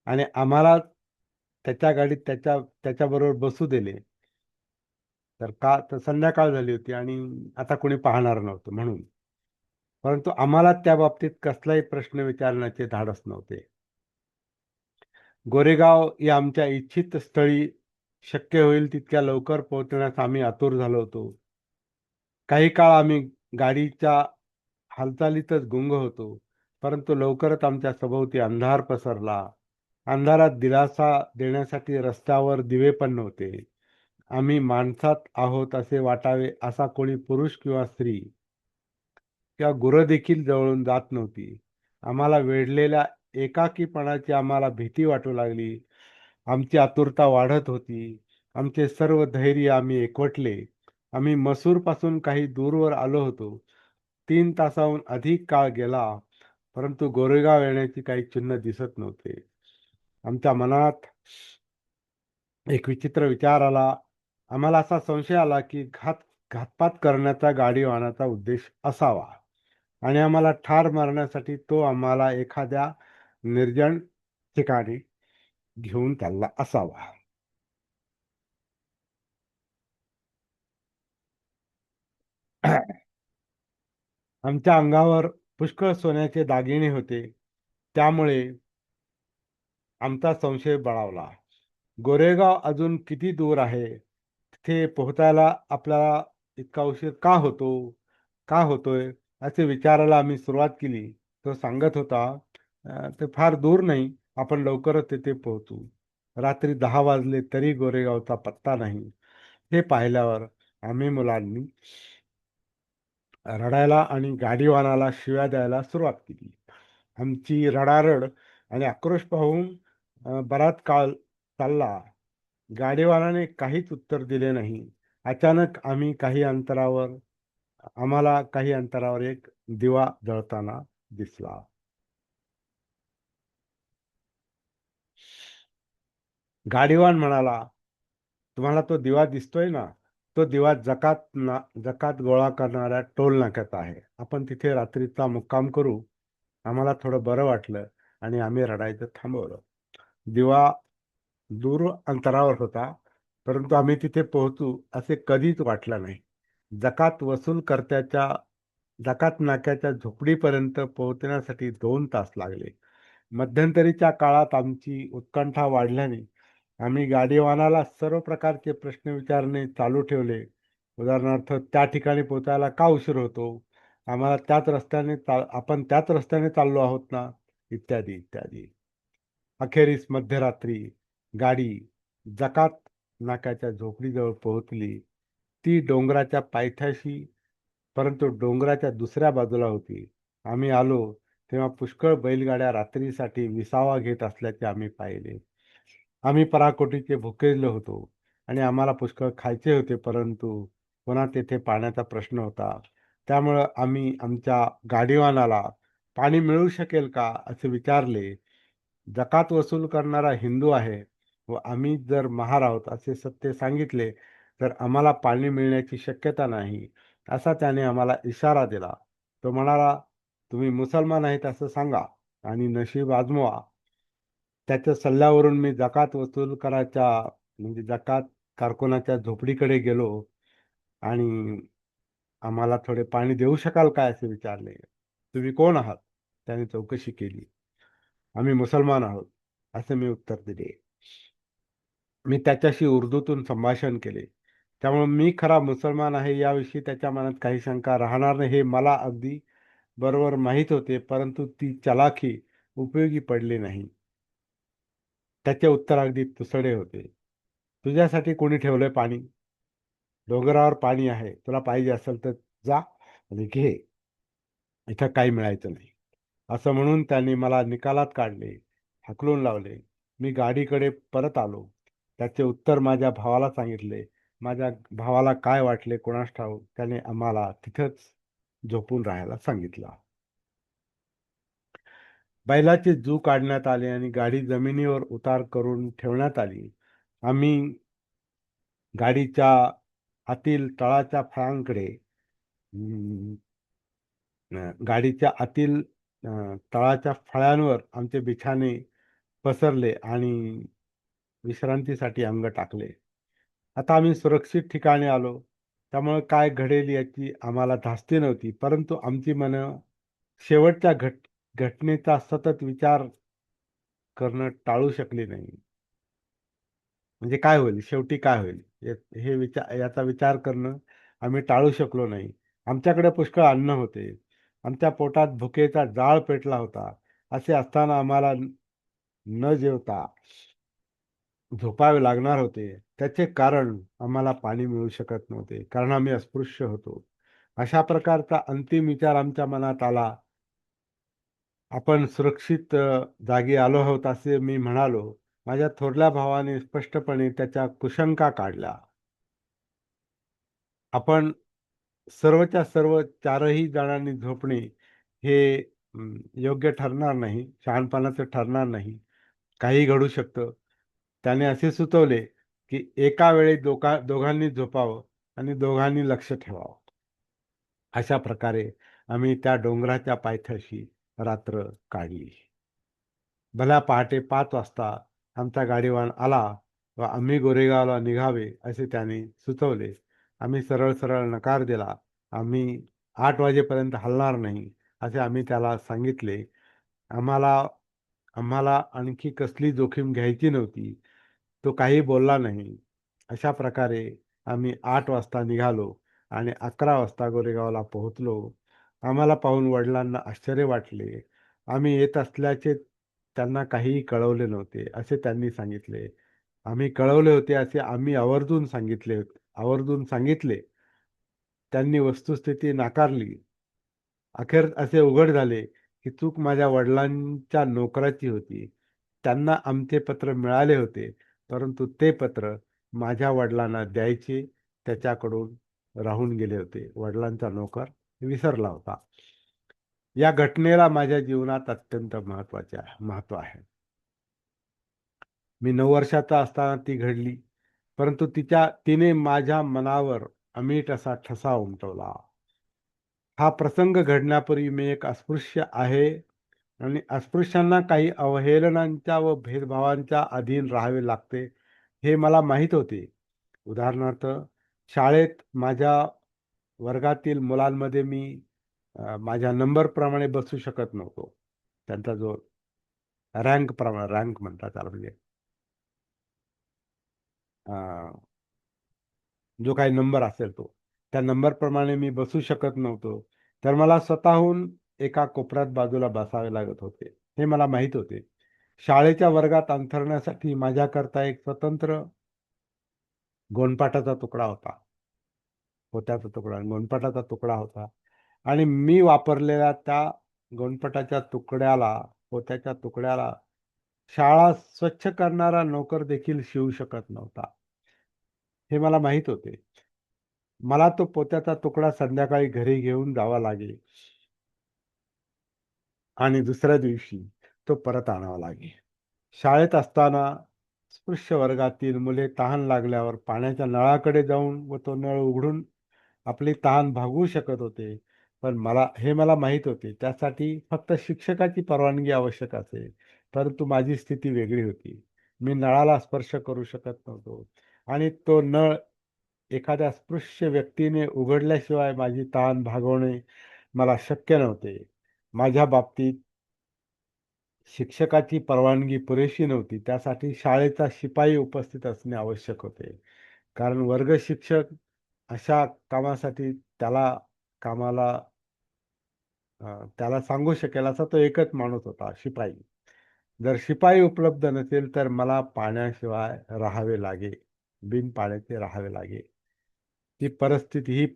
आणि आम्हाला त्याच्या गाडीत त्याच्याबरोबर बसू दिले. तर का? तर संध्याकाळ झाली होती आणि आता कोणी पाहणार नव्हतं म्हणून. परंतु आम्हाला त्या बाबतीत कसलाही प्रश्न विचारण्याचे धाडस नव्हते. गोरेगाव या आमच्या इच्छित स्थळी शक्य होईल तितक्या लवकर पोहोचण्यास आम्ही आतुर झालो होतो. काही काळ आम्ही गाडीच्या हालचालीतच गुंग होतो, परंतु लवकरच आमच्या सभोवती अंधार पसरला. अंधारात दिलासा देण्यासाठी रस्त्यावर दिवे पण नव्हते. आम्ही माणसात आहोत असे वाटावे असा कोणी पुरुष किंवा स्त्री किंवा गुरं देखील जवळून जात नव्हती. आम्हाला वेढलेल्या एकाकीपणाची आम्हाला भीती वाटू लागली. आमची आतुरता वाढत होती. आमचे सर्व धैर्य आम्ही एकवटले. आम्ही मसूरपासून काही दूरवर आलो होतो. 3 तासाहून अधिक काळ गेला, परंतु गोरेगाव येण्याची काही चिन्ह दिसत नव्हते. आमच्या मनात एक विचित्र विचार आला. आम्हाला असा संशय आला की घातपात करण्याचा गाडीवानाचा उद्देश असावा आणि आम्हाला ठार मारण्यासाठी तो आम्हाला एखाद्या निर्जन ठिकाणी घेऊन चालला असावा. आमच्या अंगावर पुष्कळ सोन्याचे दागिने होते. त्यामुळे आमचा संशय बळावला. गोरेगाव अजून किती दूर आहे? तिथे पोहोचायला आपल्याला इतका उशीर का होतो? का होतोय? असे विचारायला आम्ही सुरुवात केली. तो सांगत होता, ते फार दूर नाही. आपण लवकरच तिथे पोहोचू." रात्री 10 वाजले तरी गोरेगावचा पत्ता नाही. हे पाहिल्यावर आम्ही मुलांनी रडायला आणि गाडीवानाला शिव्या द्यायला सुरुवात केली. आमची रडारड आणि आक्रोश पाहून बराच काळ चालला. गाडीवानाने काहीच उत्तर दिले नाही. अचानक आम्हाला काही अंतरावर एक दिवा जळताना दिसला. गाडीवान म्हणाला, "तुम्हाला तो दिवा दिसतोय ना? तो दिवा जकात गोळा करणाऱ्या टोल नाक्याचा आहे. आपण तिथे रात्रीचा मुक्काम करू." आम्हाला थोडं बरं वाटलं आणि आम्ही रडायचं थांबवलं. दिवा दूर अंतरावर होता, परंतु आम्ही तिथे पोहोचू असे कधीच वाटलं नाही. जकात वसूलकर्त्याच्या जकात नाक्याच्या झोपडीपर्यंत पोहोचण्यासाठी 2 तास लागले. मध्यंतरीच्या काळात आमची उत्कंठा वाढल्याने आम्ही गाडीवानाला सर्व प्रकारचे प्रश्न विचारणे चालू ठेवले. उदाहरणार्थ, त्या ठिकाणी पोहोचायला का उशीर होतो? आपण त्याच रस्त्याने चाललो आहोत ना? इत्यादी, इत्यादी. अखेरीस मध्यरात्री गाडी जकात नाक्याच्या झोपडीजवळ पोहोचली. ती डोंगराच्या पायथ्याशी, परंतु डोंगराच्या दुसऱ्या बाजूला होती. आम्ही आलो तेव्हा पुष्कळ बैलगाड्या रात्रीसाठी विसावा घेत असल्याचे आम्ही पाहिले. आम्ही पराकोटीचे भुकेलेलो होतो आणि आम्हाला पुष्कळ खायचे होते, परंतु पुन्हा तेथे पाण्याचा प्रश्न होता. त्यामुळं आम्ही आमच्या गाडीवानाला पाणी मिळू शकेल का असे विचारले. जकात वसूल करणारा हिंदू आहे व आम्ही जर महार आहोत असे सत्य सांगितले तर आम्हाला पाणी मिळण्याची शक्यता नाही, असा त्याने आम्हाला इशारा दिला. तो म्हणाला, "तुम्ही मुसलमान आहेत असं सांगा आणि नशीब आजमवा." त्याच्या सल्ल्यावरून मी जकात कारकुनाच्या झोपडीकडे गेलो आणि "आम्हाला थोडे पाणी देऊ शकाल काय?" असे विचारले. "तुम्ही कोण आहात?" त्याने चौकशी केली. "आम्ही मुसलमान आहोत," असे मी उत्तर दिले. मी त्याच्याशी उर्दूतून संभाषण केले. त्यामुळे मी खरा मुसलमान आहे याविषयी त्याच्या मनात काही शंका राहणार नाही हे मला अगदी बरोबर माहीत होते, परंतु ती चलाखी उपयोगी पडली नाही. त्याचे उत्तर अगदी तुसडे होते. "तुझ्यासाठी कोणी ठेवलंय पाणी? डोंगरावर पाणी आहे. तुला पाहिजे असेल तर जा आणि घे. इथं काही मिळायचं नाही." असं म्हणून त्यांनी मला निकालात काढले, हाकलून लावले. मी गाडीकडे परत आलो. त्याचे उत्तर माझ्या भावाला सांगितले. माझ्या भावाला काय वाटले कोणास ठाऊक. त्याने आम्हाला तिथंच झोपून राहायला सांगितलं. बैलाचे जू काढण्यात आले आणि गाडी जमिनीवर उतार करून ठेवण्यात आली. आम्ही गाडीच्या आतील तळाच्या फळांकडे अं, गाडीच्या आतील तळाच्या फळ्यांवर आमचे बिछाने पसरले आणि विश्रांतीसाठी अंग टाकले. आता आम्ही सुरक्षित ठिकाणी आलो. त्यामुळे काय घडेल याची आम्हाला धास्ती नव्हती. परंतु आमची मनं शेवटच्या घटनेचा सतत विचार करणं टाळू शकली नाही. म्हणजे काय होईल? शेवटी काय होईल? याचा विचार करणं आम्ही टाळू शकलो नाही. आमच्याकडे पुष्कळ अन्न होते. आमच्या पोटात भुकेचा जाळ पेटला होता. असे असताना आम्हाला न जेवता झोपावे लागणार होते. त्याचे कारण आम्हाला पाणी मिळू शकत नव्हते. कारण आम्ही अस्पृश्य होतो. अशा प्रकारचा अंतिम विचार आमच्या मनात आला. आपण सुरक्षित जागी आलो आहोत असे मी म्हणालो. माझ्या थोरल्या भावाने स्पष्टपणे त्याच्या कुशंका काढल्या. आपण सर्वच्या सर्व 4ही जणांनी झोपणे हे योग्य ठरणार नाही, शहाणपणाचं ठरणार नाही. काहीही घडू शकतं. त्याने असे सुचवले, की एका वेळी दोघांनी झोपावं आणि दोघांनी लक्ष ठेवावं. अशा प्रकारे आम्ही त्या डोंगराच्या पायथ्याशी रात्र काढली. भल्या पहाटे 5 वाजता आमचा गाडीवान आला व आम्ही गोरेगावला निघावे असे त्याने सुचवले. आम्ही सरळ सरळ नकार दिला. आम्ही 8 वाजेपर्यंत हलणार नाही असे आम्ही त्याला सांगितले. आम्हाला आम्हाला आणखी कसली जोखीम घ्यायची नव्हती. तो काही बोलला नाही. अशा प्रकारे आम्ही 8 वाजता निघालो आणि 11 वाजता गोरेगावला पोहोचलो. आम्हाला पाहून वडिलांना आश्चर्य वाटले. आम्ही येत असल्याचे त्यांना काहीही कळवले नव्हते, असे त्यांनी सांगितले. आम्ही कळवले होते असे आम्ही आवर्जून सांगितले. त्यांनी वस्तुस्थिती नाकारली. अखेर असे उघड झाले, की चूक माझ्या वडिलांच्या नोकराची होती. त्यांना आमचे पत्र मिळाले होते, परंतु ते पत्र माझ्या वडिलांना द्यायचे त्याच्याकडून राहून गेले होते. वडिलांचा नोकर विसरला होता. या घटनेला माझ्या जीवनात अत्यंत महत्त्व आहे. मी 9 वर्षाचा असताना ती घडली, परंतु तिने माझ्या मनावर अमीट असा ठसा उमटवला. हा प्रसंग घडण्यापूर्वी मी एक अस्पृश्य आहे आणि अस्पृश्यांना काही अवहेलनांच्या व भेदभावांच्या अधीन राहावे लागते, हे मला माहीत होते. उदाहरणार्थ, शाळेत माझ्या वर्गातील मुलांमध्ये मी माझ्या नंबरप्रमाणे बसू शकत नव्हतो. त्यांचा जो रँक म्हणतात त्याला, म्हणजे जो काही नंबर असेल तो, त्या नंबरप्रमाणे मी बसू शकत नव्हतो. तर मला स्वतःहून एका कोपऱ्यात बाजूला बसावे लागत होते, हे मला माहीत होते. शाळेच्या वर्गात अंथरण्यासाठी माझ्याकरता एक स्वतंत्र गोणपाटाचा तुकडा होता. पोत्याचा तुकडा, गोणपाटाचा तुकडा होता आणि मी वापरलेल्या त्या गोणपाटाच्या तुकड्याला, पोत्याच्या तुकड्याला शाळा स्वच्छ करणारा नोकर देखील शिवू शकत नव्हता. हे मला माहीत होते. मला तो पोत्याचा तुकडा संध्याकाळी घरी घेऊन जावा लागे आणि दुसऱ्या दिवशी तो परत आणावा लागे. शाळेत असताना स्पृश्य वर्गातील मुले तहान लागल्यावर पाण्याच्या नळाकडे जाऊन व तो नळ उघडून आपली तहान भागवू शकत होते. पण मला माहीत होते, त्यासाठी फक्त शिक्षकाची परवानगी आवश्यक असेल. परंतु माझी स्थिती वेगळी होती. मी नळाला स्पर्श करू शकत नव्हतो आणि तो नळ एखाद्या स्पृश्य व्यक्तीने उघडल्याशिवाय माझी तहान भागवणे मला शक्य नव्हते. माझ्या बाबतीत शिक्षकाची परवानगी पुरेशी नव्हती. त्यासाठी शाळेचा शिपाई उपस्थित असणे आवश्यक होते. कारण वर्ग शिक्षक अशा कामासाठी कामाला त्याला सांगू शकेल असा तो एकच माणूस होता, शिपाई. जर शिपाई उपलब्ध नसेल तर मला पाण्याशिवाय राहावे लागे. बिन पाण्याचे राहावे लागे. ही परिस्थिती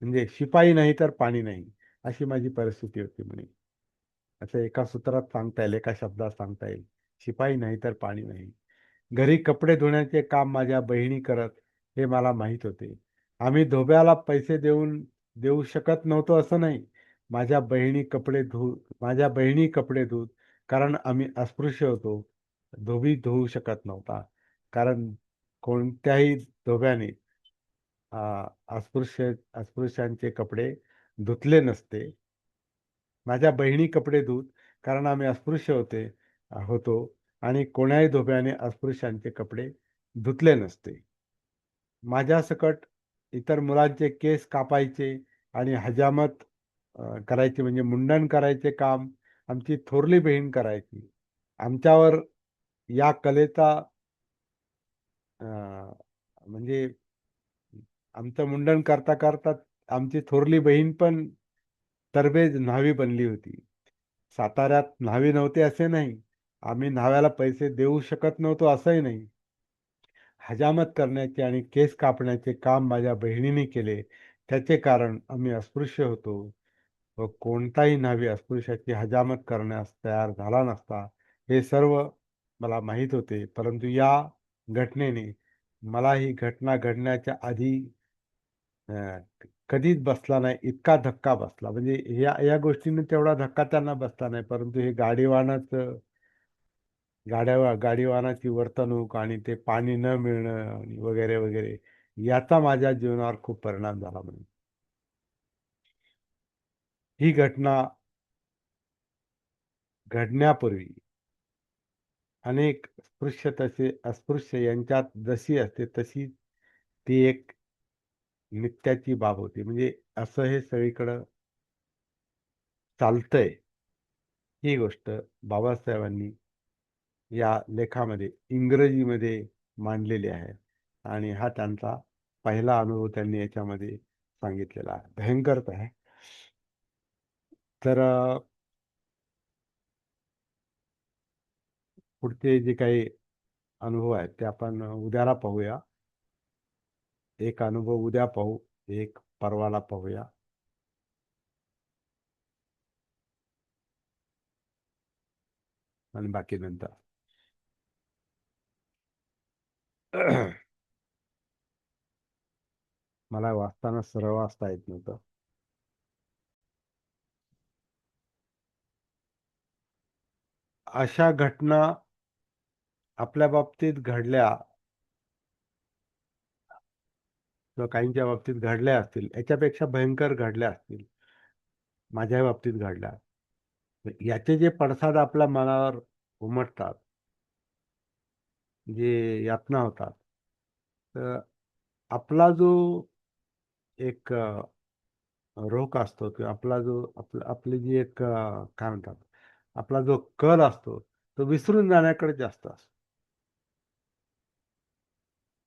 म्हणजे शिपाई नाही तर पाणी नाही, अशी माझी परिस्थिती होती म्हणे. असं एका सूत्रात सांगता येईल, एका शब्दात सांगता येईल. शिपाई नाही तर पाणी नाही. घरी कपडे धुण्याचे काम माझ्या बहिणी करत, हे मला माहीत होते. आम्ही धोब्याला पैसे देऊ शकत नव्हतो असं नाही. माझ्या बहिणी कपडे धुत, कारण आम्ही अस्पृश्य होतो. धोबी धुवू शकत नव्हता. कारण कोणत्याही धोब्याने अस्पृश्यांचे कपडे धुतले नसते. माझ्या बहिणी कपडे धुत, कारण आम्ही होतो आणि कोण्याही धोब्याने अस्पृश्यांचे कपडे धुतले नसते. माझ्यासकट इतर मुलांचे केस कापायचे आणि हजामत करायचे, म्हणजे मुंडन करायचे काम आमची थोरली बहीण करायची. आमच्यावर या कलेचा अ, म्हणजे आमचं मुंडन करता करता आमची थोरली बहीण पण तरबेज न्हावी बनली होती. साताऱ्यात न्हावी नव्हते असे नाही. आम्ही न्हाव्याला पैसे देऊ शकत नव्हतो असंही नाही. हजामत करण्याचे आणि केस कापण्याचे काम माझ्या बहिणीने केले. त्याचे कारण आम्ही अस्पृश्य होतो व कोणताही न्हावी अस्पृश्याची हजामत करण्यास तयार झाला नसता. हे सर्व मला माहीत होते. परंतु या घटनेने मला ही घटना घडण्याच्या आधी अ, कधीच बसला नाही. इतका धक्का बसला. म्हणजे या या गोष्टीने तेवढा धक्का त्यांना बसला नाही. परंतु हे गाडीवाहनाची वर्तणूक आणि ते पाणी न मिळणं आणि वगैरे वगैरे, याचा माझ्या जीवनावर खूप परिणाम झाला म्हणजे. ही घटना घडण्यापूर्वी अनेक अस्पृश्य यांच्यात जशी असते तशी ती एक नित्याची बाब होती. म्हणजे असं हे सगळीकडं चालतंय, ही गोष्ट बाबासाहेबांनी या लेखामध्ये इंग्रजीमध्ये मांडलेली आहे. आणि हा त्यांचा पहिला अनुभव त्यांनी याच्यामध्ये सांगितलेला आहे. भयंकर आहे. तर पुढचे जे काही अनुभव आहेत ते आपण उद्याला पाहूया. एक अनुभव उद्या पाहू, एक परवाला पाहूया. आणि बाकी नंतर. मला वाचताना सरळ वाचता येत नव्हतं. अशा घटना आपल्या बाबतीत घडल्या किंवा काहींच्या बाबतीत घडल्या असतील, याच्यापेक्षा भयंकर घडल्या असतील. माझ्या बाबतीत घडल्या. याचे जे पडसाद आपल्या मनावर उमटतात, जे यातना होतात, तर आपला जो एक रोख असतो किंवा आपला जो आपली जी एक काय म्हणतात, आपला जो कल असतो, तो विसरून जाण्याकडे जास्त असतो.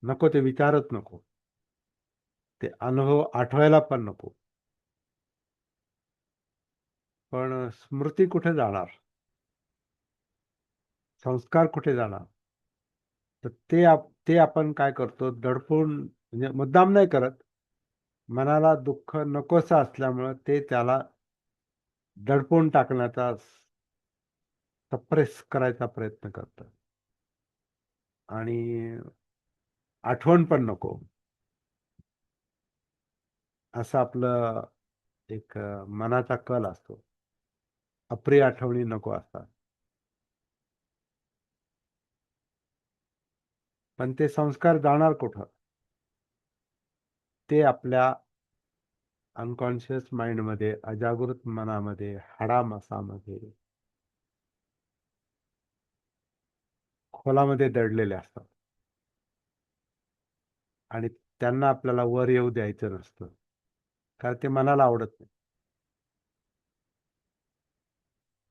नको ते विचारच नको, ते अनुभव आठवायला पण नको. पण स्मृती कुठे जाणार, संस्कार कुठे जाणार? तर ते आपण काय करतो, दडपून, म्हणजे मुद्दाम नाही करत, मनाला दुःख नकोसं असल्यामुळं ते त्याला दडपून टाकण्याचा, सप्रेस करायचा प्रयत्न करतात. आणि आठवण पण नको असं आपलं एक मनाचा कल असतो. अप्रिय आठवणी नको असतात. पण ते संस्कार जाणार कुठं? ते आपल्या अनकॉन्शियस माइंडमध्ये, अजागृत मनामध्ये, हाडामासामध्ये, खोलामध्ये दडलेले असतात. आणि त्यांना आपल्याला वर येऊ द्यायचं नसतं, कारण ते मनाला आवडत नाही.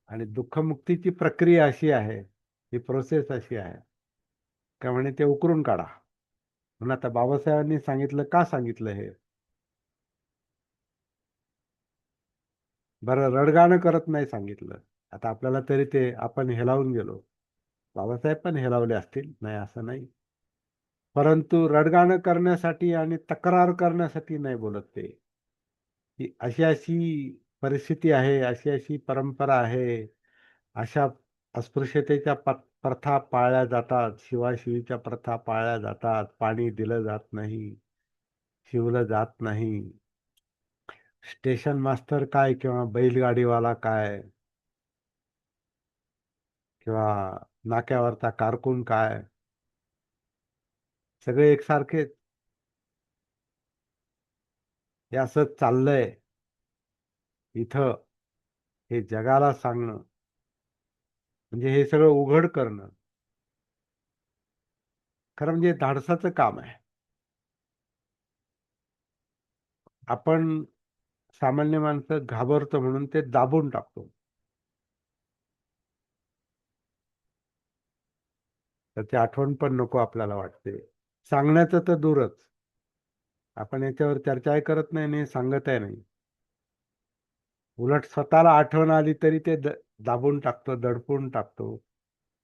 आणि दुःखमुक्तीची प्रक्रिया अशी आहे, ही प्रोसेस अशी आहे का, म्हणे ते उकरून काढा. म्हणून आता बाबासाहेबांनी सांगितलं, का सांगितलं हे? बरं, रडगाणं करत नाही सांगितलं. आता आपल्याला तरी ते आपण हेलावून गेलो. बाबासाहेब पण हेलावले असतील, नाही असं नाही. परंतु रडगाणं करण्यासाठी आणि तक्रार करण्यासाठी नाही बोलत ते. की अशी अशी परिस्थिती आहे, अशी अशी परंपरा आहे, अशा अस्पृश्यतेच्या प्रथा पाळल्या जातात, शिवाशिवीच्या प्रथा पाळल्या जातात, पाणी दिलं जात नाही, शिवलं जात नाही, स्टेशन मास्तर काय किंवा बैलगाडीवाला काय किंवा नाक्यावरचा कारकून काय, सगळे एकसारखेच. हे असं चाललंय इथं, हे जगाला सांगणं, म्हणजे हे सगळं उघड करणं, खरं म्हणजे धाडसाचं काम आहे. आपण सामान्य माणसं घाबरतो म्हणून ते दाबून टाकतो. त्याची आठवण पण नको आपल्याला वाटते. सांगण्याचं तर दूरच, आपण याच्यावर चर्चाही करत नाही आणि सांगतही नाही. उलट स्वतःला आठवण आली तरी ते दाबून टाकतो, दडपून टाकतो.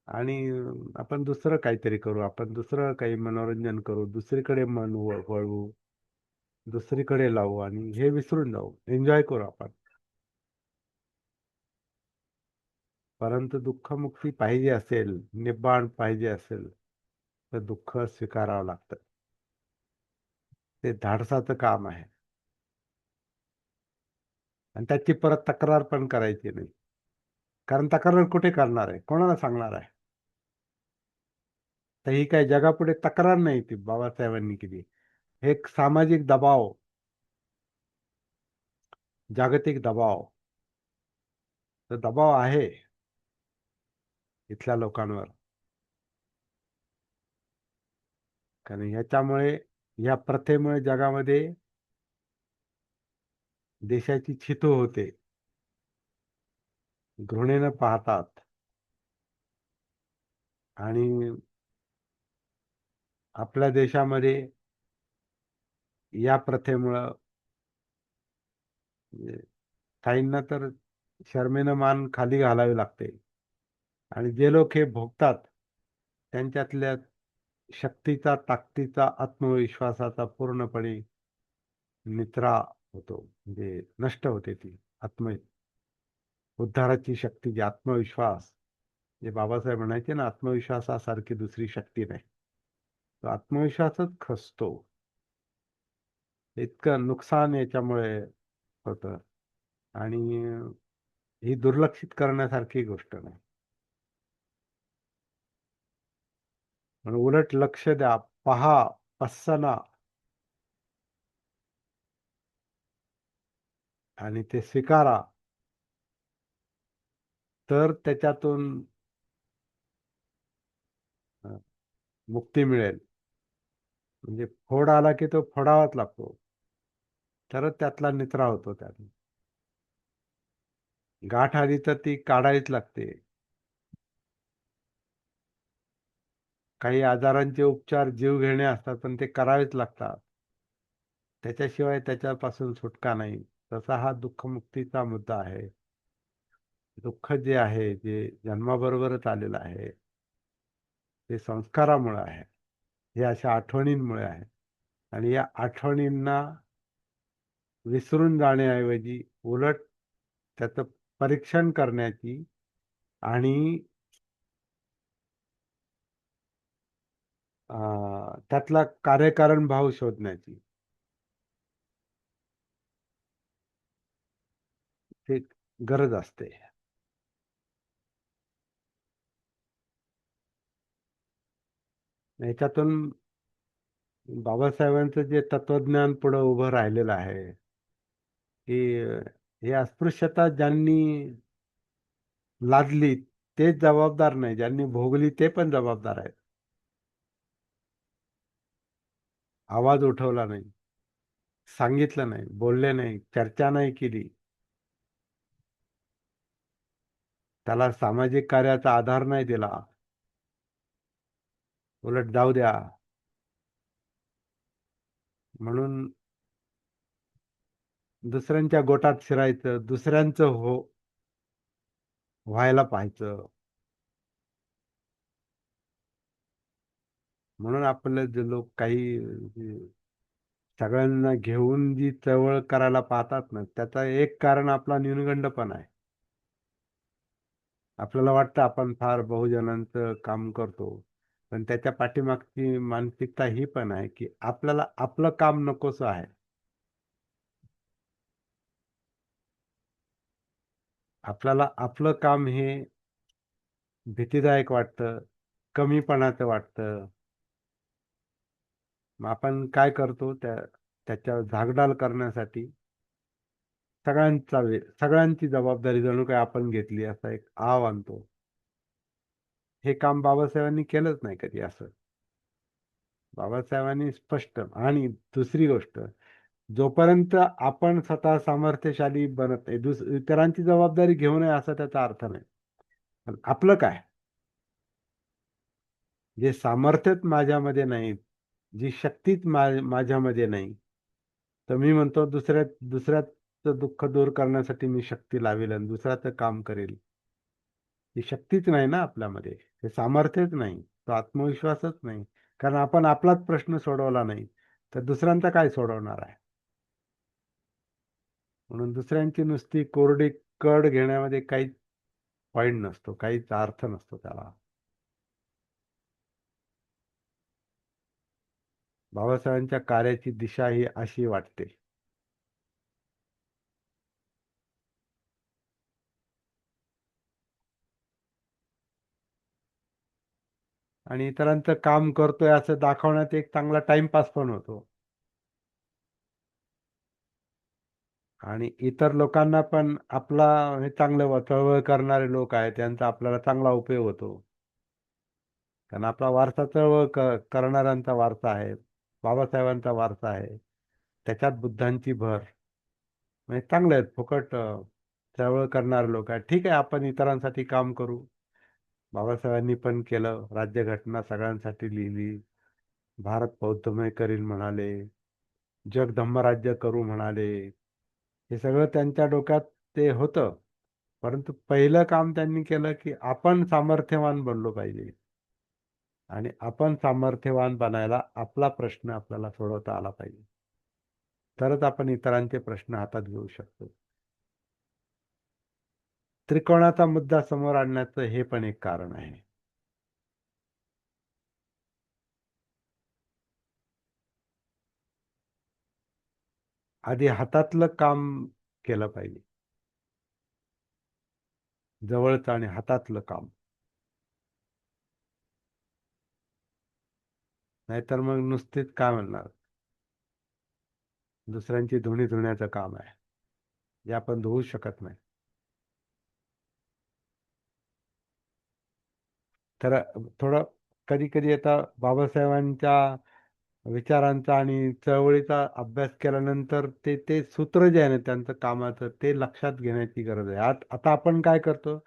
आणि आपण दुसरं काहीतरी करू, आपण दुसरं काही मनोरंजन करू, दुसरीकडे मन वळवू, दुसरीकडे लावू आणि हे विसरून जाऊ, एन्जॉय करू आपण. परंतु दुःखमुक्ती पाहिजे असेल, निब्बाण पाहिजे असेल, तर दुःख स्वीकारावं लागतं. ते धाडसाचं काम आहे. आणि त्याची परत तक्रार पण करायची नाही, कारण तक्रार कुठे करणार आहे, कोणाला सांगणार आहे? तर ही काय जगापुढे तक्रार नाही, ती बाबासाहेबांनी केली. हे एक सामाजिक दबाव, जागतिक दबाव, तो दबाव आहे इथल्या लोकांवर. कारण ह्याच्यामुळे, या प्रथेमुळे जगामध्ये देशाची चितू होते, घृणेनं पाहतात. आणि आपल्या देशामध्ये या प्रथेमुळं म्हणजे काहींना तर शर्मेनं मान खाली घालावी लागते. आणि जे लोक हे भोगतात त्यांच्यातल्या शक्तीचा, ताकदीचा, आत्मविश्वासाचा पूर्णपणे निचरा होतो, म्हणजे नष्ट होते ती उद्धाराची शक्ती, जी आत्मविश्वास, जे बाबासाहेब म्हणायचे ना, आत्मविश्वासासारखी दुसरी शक्ती नाही. तो आत्मविश्वासच खचतो. इतकं नुकसान याच्यामुळे होतं. आणि ही दुर्लक्षित करण्यासारखी गोष्ट नाही. म्हणून उलट लक्ष द्या, पहा, पස්සना, आणि ते स्वीकारा, तर त्याच्यातून अ, मुक्ती मिळेल. म्हणजे फोड आला की तो फोडावाच लागतो, तरच त्यातला निचरा होतो त्यातून. गाठ आली तर ती काढावीच लागते. काही आजारांचे उपचार जीव घेणे असतात, पण ते करावेच लागतात. त्याच्याशिवाय त्याच्यापासून सुटका नाही. तसा हा दुःखमुक्तीचा मुद्दा आहे. दुःख जे आहे, जे जन्माबरोबरच आलेलं आहे, ते संस्कारामुळे आहे. हे अशा आठवणींमुळे आहे. आणि या आठवणींना विसरून जाण्याऐवजी उलट त्याचं परीक्षण करण्याची आणि त्यातला कार्यकारण भाव शोधण्याची ते गरज असते. याच्यातून बाबासाहेबांचं जे तत्वज्ञान पुढे उभं राहिलेलं आहे, की ही अस्पृश्यता ज्यांनी लादली तेच जबाबदार नाही, ज्यांनी भोगली ते पण जबाबदार आहेत. आवाज उठवला नाही, सांगितलं नाही, बोलले नाही, चर्चा नाही केली, त्याला सामाजिक कार्याचा आधार नाही दिला, उलट जाऊ द्या म्हणून दुसऱ्यांच्या गोटात शिरायचं, दुसऱ्यांचं व्हायला पाहायचं. म्हणून आपले जे लोक काही सगळ्यांना घेऊन जी चळवळ करायला पाहतात ना, त्याचा एक कारण आपला न्यूनगंडपण आहे. आपल्याला वाटतं आपण फार बहुजनांचं काम करतो, पण त्याच्या पाठीमागची मानसिकता ही पण आहे, की आपल्याला आपलं काम नकोसं आहे. आपल्याला आपलं काम हे भीतीदायक वाटतं, कमीपणाचं वाटतं. मग आपण काय करतो, त्याच्यावर झागडाल करण्यासाठी सगळ्यांची जबाबदारी जणू काय आपण घेतली, असा एक आव आणतो. हे काम बाबासाहेबांनी केलंच नाही कधी असं. बाबासाहेबांनी स्पष्ट. आणि दुसरी गोष्ट, जोपर्यंत आपण स्वतः सामर्थ्यशाली बनत नाही, इतरांची जबाबदारी घेऊ नये असा त्याचा अर्थ नाही. पण आपलं काय, जे सामर्थ्यच माझ्यामध्ये नाही, जी शक्तीच माझ्यामध्ये नाही, तर मी म्हणतो दुसऱ्याचं दुःख दूर करण्यासाठी मी शक्ती लावेल आणि दुसऱ्याचं काम करेल. ही शक्तीच नाही ना आपल्यामध्ये, हे सामर्थ्यच नाही, तो आत्मविश्वासच नाही. कारण आपण आपलाच प्रश्न सोडवला नाही, तर दुसऱ्यांचा काय सोडवणार आहे. म्हणून दुसऱ्यांची नुसती कोरडी कड घेण्यामध्ये काहीच पॉइंट नसतो, काहीच अर्थ नसतो त्याला. बाबासाहेबांच्या कार्याची दिशा ही अशी वाटते. आणि इतरांचं काम करतोय असं दाखवण्यात एक चांगला टाइमपास पण होतो. आणि इतर लोकांना पण आपला हे चांगलं चळवळ करणारे लोक आहेत, त्यांचा आपल्याला चांगला उपयोग होतो. कारण आपला वारसा चळवळ करणाऱ्यांचा वारसा आहे, बाबासाहेबांचा वारसा आहे. त्याच्यात बुद्धांची भर. म्हणजे चांगले आहेत, फुकट चळवळ करणारे लोक आहेत. ठीक आहे, आपण इतरांसाठी काम करू. बाबासाहेबांनी पण केलं. राज्यघटना सगळ्यांसाठी लिहिली. भारत बौद्धमय करील म्हणाले. जग धम्मराज्य करू म्हणाले. हे सगळं त्यांच्या डोक्यात ते होतं. परंतु पहिलं काम त्यांनी केलं की आपण सामर्थ्यवान बनलो पाहिजे. आणि आपण सामर्थ्यवान बनायला आपला प्रश्न आपल्याला सोडवता आला पाहिजे. तरच आपण इतरांचे प्रश्न हातात घेऊ शकतो. त्रिकोणाचा मुद्दा समोर आणण्याचं हे पण एक कारण आहे. आधी हातातलं काम केलं पाहिजे. जवळचं आणि हातातलं काम. नाहीतर मग नुसतेच काय म्हणणार, दुसऱ्यांची धुणी धुण्याचं काम आहे, जे आपण धुवू शकत नाही. तर थोडं कधी कधी आता बाबासाहेबांच्या विचारांचा आणि चळवळीचा अभ्यास केल्यानंतर ते ते सूत्र जे आहे ना त्यांचं कामाचं, ते लक्षात घेण्याची गरज आहे. आता आपण काय करतो,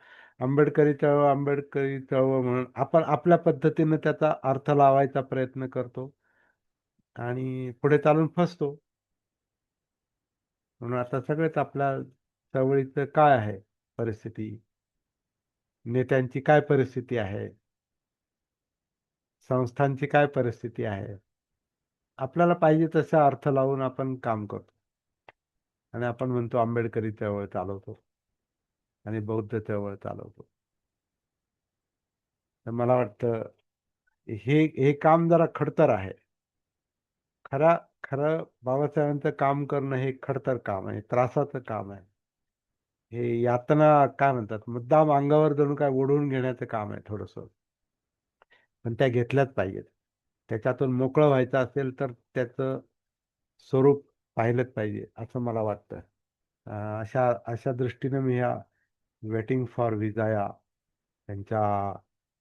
आंबेडकरी चळवळ आंबेडकरी चळवळ म्हणून आपण आपल्या पद्धतीनं त्याचा अर्थ लावायचा प्रयत्न करतो आणि पुढे चालून फसतो. म्हणून आता सगळेच आपल्या चळवळीचं काय आहे परिस्थिती, नेत्यांची काय परिस्थिती आहे, संस्थांची काय परिस्थिती आहे, आपल्याला पाहिजे तसा अर्थ लावून आपण काम करतो. आणि आपण म्हणतो आंबेडकरी चळवळ चालवतो आणि बौद्ध चळवळ चालवतो. तर मला वाटतं हे हे काम जरा खडतर आहे. खरा खरं बाबासाहेबांचं काम करणं हे खडतर काम आहे, त्रासाचं काम आहे. हे यातना काय म्हणतात, मुद्दाम अंगावर जणू काय ओढून घेण्याचं काम आहे थोडंसं. पण त्या घेतल्याच पाहिजेत. त्याच्यातून मोकळं व्हायचं असेल तर त्याचं स्वरूप पाहिलंच पाहिजे असं मला वाटतं. अशा अशा दृष्टीने मी ह्या वेटिंग फॉर विजा या त्यांच्या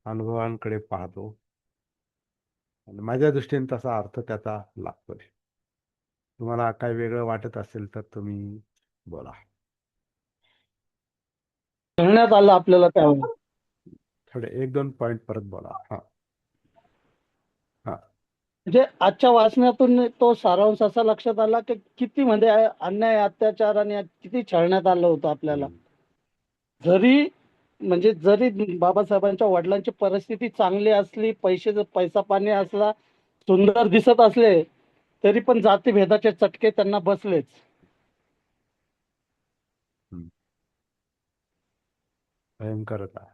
अनुभवांकडे पाहतो आणि माझ्या दृष्टीने तसा अर्थ त्याचा लागतोय. तुम्हाला काय वेगळं वाटत असेल तर तुम्ही बोला. करण्यात आलं आपल्याला त्यावेळेस. थोडे एक दोन पॉइंट परत बोला. हा. हा. म्हणजे आजच्या वाचनातून तो सारांश असा लक्षात आला की किती म्हणजे अन्याय अत्याचार आणि किती छळण्यात आलं होतं आपल्याला. हम्म. जरी म्हणजे जरी बाबासाहेबांच्या वडिलांची परिस्थिती चांगली असली, पैसा पाणी असला, सुंदर दिसत असले, तरी पण जातीभेदाचे चटके त्यांना बसलेच. हम्म. भयंकरच आहे.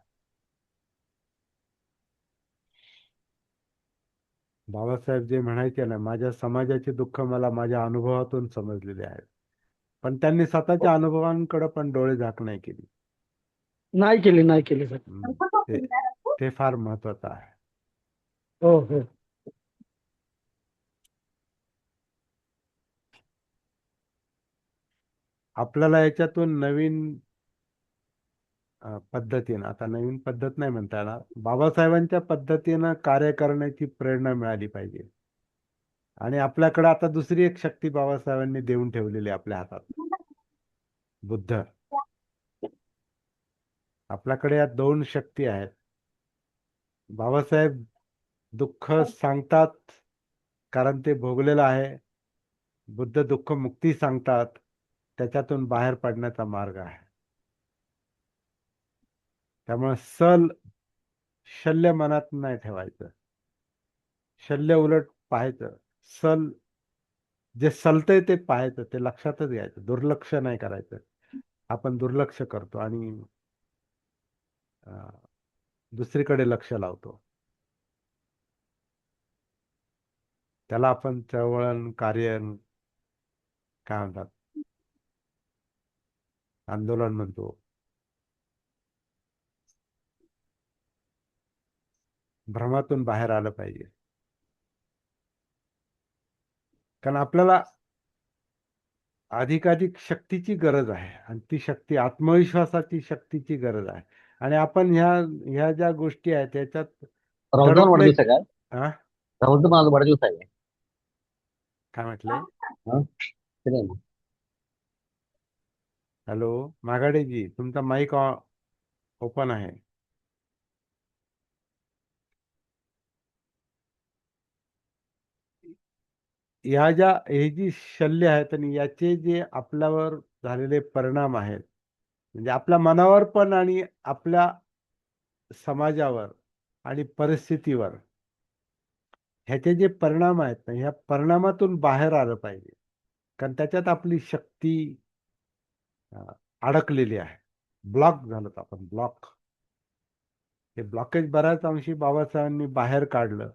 बाबासाहेब जे म्हणायचे ना, माझ्या समाजाचे दुःख मला माझ्या अनुभवातून समजलेले आहेत. पण त्यांनी स्वतःच्या अनुभवांकडे पण डोळे झाक नाही केली. नाही केली सर. ते ते फार महत्वाचं आहे. हो हो. आपल्याला याच्यातून नवीन पद्धतीनं, आता नवीन पद्धत नाही म्हणता येणार, बाबासाहेबांच्या पद्धतीनं कार्य करण्याची प्रेरणा मिळाली पाहिजे. आणि आपल्याकडे आता दुसरी एक शक्ती बाबासाहेबांनी देऊन ठेवलेली आहे आपल्या हातात, बुद्ध. आपल्याकडे या दोन शक्ती आहेत. बाबासाहेब दुःख सांगतात कारण ते भोगलेलं आहे. बुद्ध दुःख मुक्ती सांगतात, त्याच्यातून बाहेर पडण्याचा मार्ग आहे. त्यामुळे शल्य मनात नाही ठेवायचं. शल्य उलट पाहायचं. सल जे सलतंय ते पाहायचं, ते लक्षातच घ्यायचं, दुर्लक्ष नाही करायचं. आपण दुर्लक्ष करतो आणि अं, दुसरीकडे लक्ष लावतो. त्याला आपण चळवळण कार्य काय म्हणतात, आंदोलन म्हणतो. भ्रमातून बाहेर आलं पाहिजे. कारण आपल्याला अधिकाधिक शक्तीची गरज आहे आणि ती शक्ती आत्मविश्वासाची शक्तीची गरज आहे. आणि आपण ह्या ह्या ज्या गोष्टी आहेत त्याच्यात राहुल दडपले. वाढदिवस आहे काय? हा. राहुल माझा वाढदिवस आहे. काय म्हटलंय? हं? ते नाही. हॅलो, माघाडेजी, तुमचा माईक ओपन आहे. हे जी शल्य आहेत आणि याचे जे आपल्यावर झालेले परिणाम आहेत, म्हणजे आपल्या मनावर पण आणि आपल्या समाजावर आणि परिस्थितीवर, ह्याचे जे परिणाम आहेत ना, ह्या परिणामातून बाहेर आलं पाहिजे. कारण त्याच्यात आपली शक्ती अ, अडकलेली आहे. ब्लॉक झालोत आपण, ब्लॉक. हे ब्लॉकेज बऱ्याच अंशी बाबासाहेबांनी बाहेर काढलं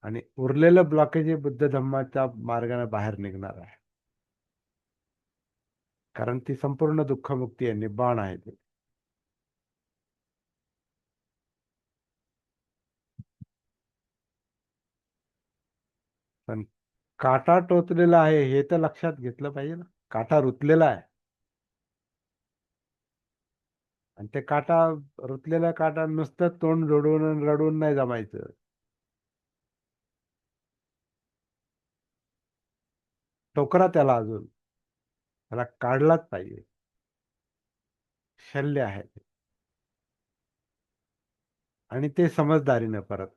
आणि उरलेलं ब्लॉकेज हे बुद्ध धम्माच्या मार्गाने बाहेर निघणार आहे. कारण ती संपूर्ण दुःखमुक्ती आहे, निब्बाण आहे ते. पण काटा टोचलेला आहे हे तर लक्षात घेतलं पाहिजे ना. काटा रुतलेला आहे आणि ते रुतलेला काटा नुसतं तोंड जोडून आणि रडून नाही जमायचं. टोकरा त्याला अजून, त्याला काढलाच पाहिजे. शल्य आहे ते. आणि ते समजदारीनं परत.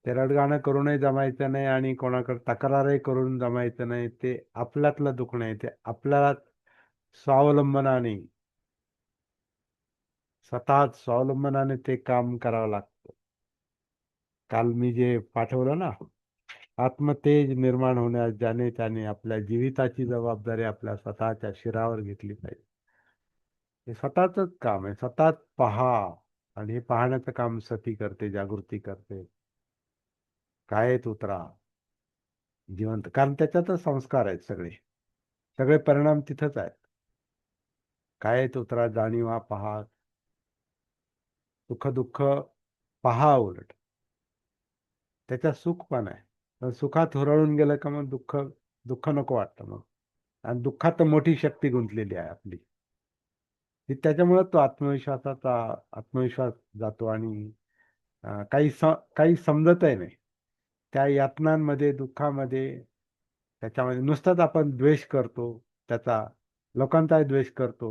ते रडगाणं करूनही जमायचं नाही आणि कोणाकडे तक्रारही करून जमायचं नाही. ते आपल्यातलं दुखणं आहे, ते आपल्याला स्वावलंबनाने, स्वतःच स्वावलंबनाने ते काम करावं लागतं. काल मी जे पाठवलं ना, आत्मतेज निर्माण होण्यास ज्याने त्याने आपल्या जीविताची जबाबदारी आपल्या स्वतःच्या शिरावर घेतली पाहिजे. हे स्वतःच काम आहे. स्वतःच पहा. आणि हे पाहण्याचं काम सती करते, जागृती करते. कायेत उतरा, जिवंत. कारण त्याच्यातच संस्कार आहेत सगळे. सगळे परिणाम तिथंच आहेत. कायेत उतरा, जाणीवा, पहा. सुख दुःख पहा उलट. त्याच्यात सुख पण आहे. पण सुखात हुरळून गेलं का मग दुःख, दुःख नको वाटतं मग. आणि दुःखात तर मोठी शक्ती गुंतलेली आहे आपली. त्याच्यामुळे तो आत्मविश्वास जातो आणि काही समजतही नाही. त्या यातनांमध्ये, दुःखामध्ये, त्याच्यामध्ये नुसताच आपण द्वेष करतो त्याचा, लोकांचाही द्वेष करतो.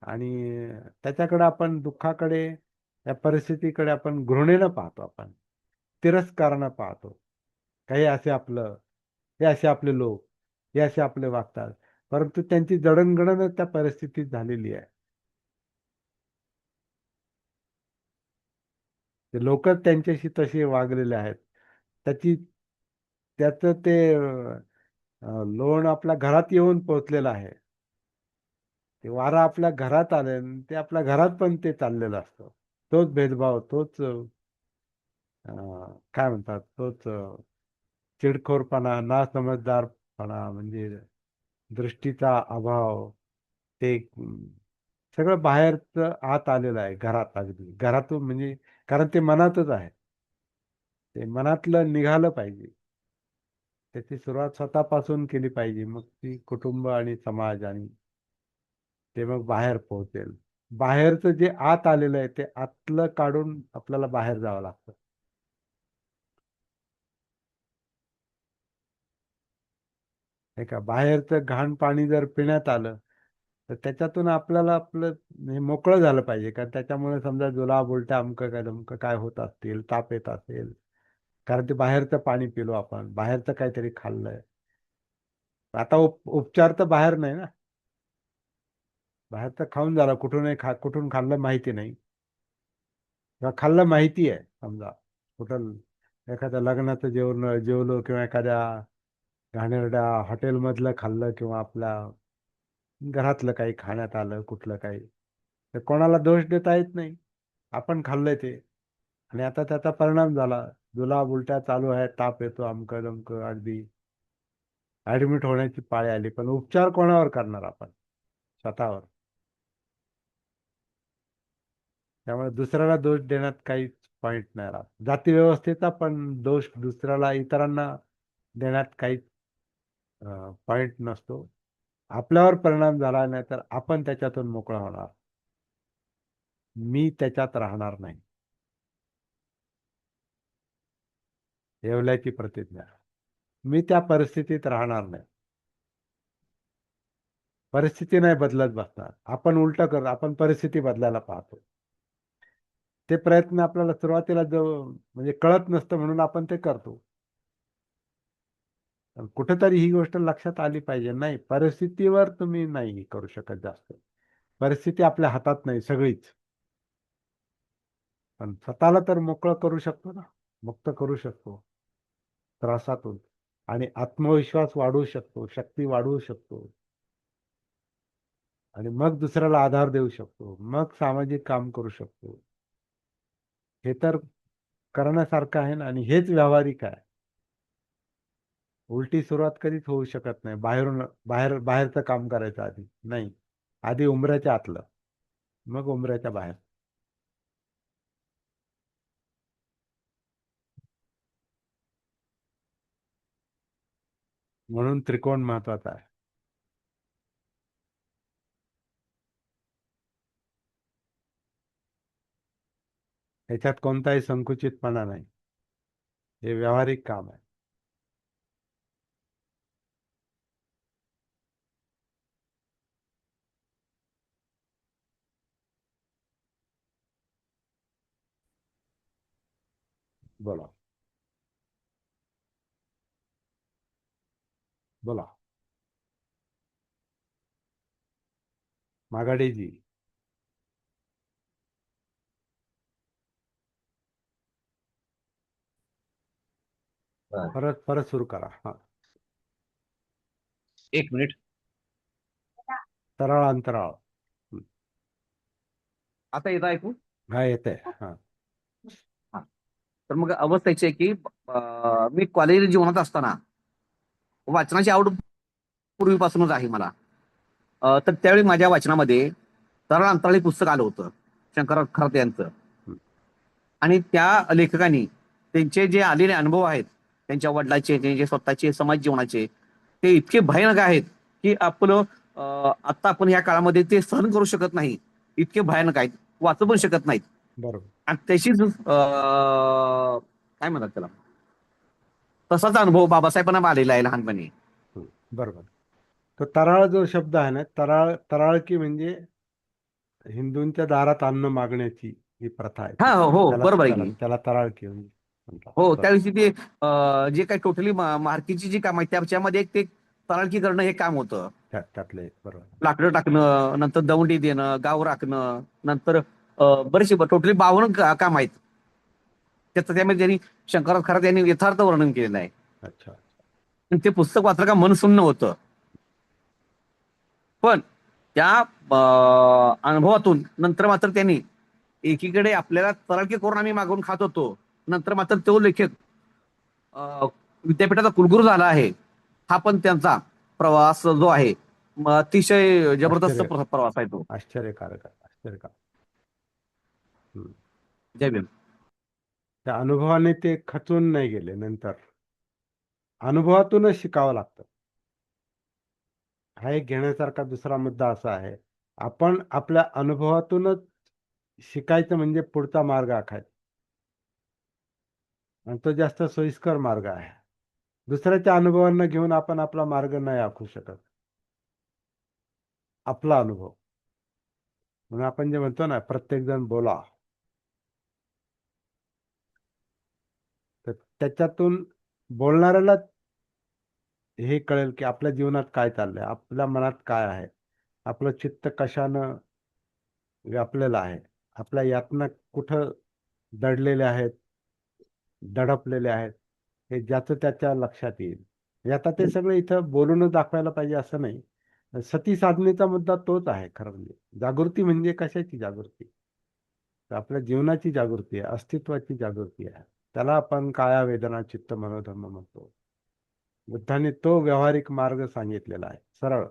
आणि त्याच्याकडे आपण दुःखाकडे, या परिस्थितीकडे आपण घृणेनं पाहतो, आपण तिरस्कारानं पाहतो. काही असे आपलं, हे असे आपले लोक, हे असे आपले वागतात. परंतु त्यांची जडणघडणच त्या परिस्थितीत झालेली आहे. ते लोकच त्यांच्याशी तसे वागलेले आहेत. त्याची त्याचं ते लोण आपल्या घरात येऊन पोहोचलेलं आहे. ते वारा आपल्या घरात आले आणि ते आपल्या घरात पण ते चाललेलं असतं. तोच भेदभाव, तोच काय म्हणतात, तोच चिडखोरपणा, नासमजदारपणा, म्हणजे दृष्टीचा अभाव, ते सगळं बाहेरचं आत आलेलं आहे, घरात. अगदी घरातून म्हणजे, कारण ते मनातच आहे. ते मनातलं निघालं पाहिजे. त्याची सुरुवात स्वतःपासून केली पाहिजे. मग ती कुटुंब आणि समाज, आणि ते मग बाहेर पोहोचेल. बाहेरचं जे आत आलेलं आहे ते आतलं काढून आपल्याला बाहेर जावं लागतं. हे का, बाहेरचं घाण पाणी जर पिण्यात आलं तर त्याच्यातून आपल्याला आपलं हे मोकळं झालं पाहिजे. कारण त्याच्यामुळे समजा जुलाब, उलट्या, अमकं काय धमकं काय होत असतील, ताप येत असेल, कारण ते बाहेरचं पाणी पिलो आपण, बाहेरचं काहीतरी खाल्लंय. आता उपचार तर बाहेर नाही ना. बाहेरचं खाऊन झालं, कुठून खाल्लं माहिती नाही, किंवा खाल्लं माहिती आहे समजा, कुठं एखाद्या लग्नाचं जेवलो, किंवा एखाद्या घाणेरड्या हॉटेलमधलं खाल्लं, किंवा आपल्या घरातलं काही खाण्यात आलं कुठलं काही, तर कोणाला दोष देता येत नाही. आपण खाल्लंय ते, आणि आता त्याचा परिणाम झाला. जुलाब, उलट्या चालू आहे, ताप येतो, अमकं दमकं, अगदी ऍडमिट होण्याची पाळी आली. पण उपचार कोणावर करणार आपण? स्वतःवर. त्यामुळे दुसऱ्याला दोष देण्यात काहीच पॉईंट नाही राहत. जाती व्यवस्थेचा पण दोष दुसऱ्याला, इतरांना देण्यात काहीच पॉईंट नसतो. आपल्यावर परिणाम झाला नाही तर आपण त्याच्यातून मोकळा होणार. मी त्याच्यात राहणार नाही, येवल्याची प्रतिज्ञा. मी त्या परिस्थितीत राहणार नाही. परिस्थिती नाही बदलत बसणार, आपण उलट कर, आपण परिस्थिती बदलायला पाहतो. ते प्रयत्न आपल्याला सुरुवातीला जो म्हणजे कळत नसतं म्हणून आपण ते करतो. कुठेतरी ही गोष्ट लक्षात आली पाहिजे. नाही, परिस्थितीवर तुम्ही नाही करू शकत जास्त. परिस्थिती आपल्या हातात नाही सगळीच. पण स्वतःला तर मोकळं करू शकतो ना, मुक्त करू शकतो त्रासातून. आणि आत्मविश्वास वाढवू शकतो, शक्ती वाढवू शकतो. आणि मग दुसऱ्याला आधार देऊ शकतो, मग सामाजिक काम करू शकतो. हे तर करण्यासारखं आहे ना, आणि हेच व्यावहारिक आहे. उलटी सुरुवात कधीच होऊ शकत नाही. बाहेरचं काम करायचं आधी नाही. आधी उंबऱ्याच्या आतलं, मग उंबऱ्याच्या बाहेर. म्हणून त्रिकोण महत्वाचा आहे. ह्याच्यात कोणताही संकुचितपणा नाही. हे व्यावहारिक काम आहे. बोला. बोला. मागाडीजी. बर. परत परत सुरू करा. हा. एक मिनिट. सरळ अंतराळ. आता येतं ऐकू? हा, येते. हा. हा. तर मग अवस्था याची आहे की मी कॉलेज जीवनात असताना वाचनाची आवड पूर्वीपासूनच आहे मला. तर त्यावेळी माझ्या वाचनामध्ये तरळ अंतराळी पुस्तक आलं होतं शंकरराव खरात यांचं. हं. आणि त्या लेखकांनी त्यांचे जे आलेले अनुभव आहेत, त्यांच्या वडिलांचे, त्यांचे स्वतःचे समाज जीवनाचे, ते इतके भयानक आहेत की आपलं आता आपण ह्या काळामध्ये ते सहन करू शकत नाही. इतके भयानक आहेत, वाचू पण शकत नाहीत. बरोबर. आणि त्याशीच काय म्हणतात त्याला, तसाच अनुभव बाबासाहेबांना आलेला आहे लहानपणी. हं. बरोबर. तो तराळ जो शब्द आहे ना, तराळकी म्हणजे हिंदूंच्या दारात अन्न मागण्याची जी प्रथा आहे ती. हा, हो हो, त्याला बरोबर आहे त्याला की. त्याला तराळकी म्हणतात. हो, बरोबर. त्यावेळी ते जे काही टोटली मार्केटची जी काम आहे त्याच्यामध्ये एक ते तळाळकी करणं हे काम होतं. त्यातले एक. बरोबर. लाकडं टाकणं, नंतर दवंडी देणं, गाव राखणं, नंतर बरेचसे टोटली 52 काम आहेत. त्यामध्ये त्यांनी शंकरराव खरात यांनी यथार्थ वर्णन केलेलं आहे. अच्छा. आणि ते पुस्तक वाचलं का मन सुन्न होतं. पण त्या अनुभवातून नंतर मात्र त्यांनी एकीकडे आपल्याला तळाळकी करून आम्ही मागून खात होतो, नंतर मात्र तो लेखक विद्यापीठाचा कुलगुरू झाला आहे. हा पण त्यांचा प्रवास जो आहे अतिशय जबरदस्त आश्चर्य प्रवास आहे तो. आश्चर्यकारक आहे. आश्चर्यकारक. हं. जय भीम. त्या अनुभवाने ते खचून नाही गेले. नंतर अनुभवातूनच शिकावं लागतं. हा एक घेण्यासारखा दुसरा मुद्दा असा आहे, आपण आपल्या अनुभवातूनच शिकायचं म्हणजे पुढचा मार्ग आखायचा. आणि तो जास्त सोयीस्कर मार्ग आहे. दुसऱ्याच्या अनुभवांना घेऊन आपण आपला मार्ग नाही आखू शकत. आपला अनुभव म्हणून आपण जे म्हणतो ना, प्रत्येक जण बोला, तर त्याच्यातून बोलणाऱ्याला हे कळेल की आपल्या जीवनात काय चाललंय, आपल्या मनात काय आहे, आपलं चित्त कशानं व्यापलेलं आहे, आपल्या यातना कुठं दडलेले आहेत, दडपलेले आहेत, हे ज्याचं त्याच्या लक्षात येईल. हे आता ते सगळं इथं बोलूनच दाखवायला पाहिजे असं नाही. सती साधनेचा मुद्दा तोच आहे खरं म्हणजे. जागृती म्हणजे कशाची जागृती? तर आपल्या जीवनाची जागृती आहे, अस्तित्वाची जागृती आहे. त्याला आपण काया वेदना चित्त मनोधर्म म्हणतो. बुद्धाने तो व्यावहारिक मार्ग सांगितलेला आहे. सरळ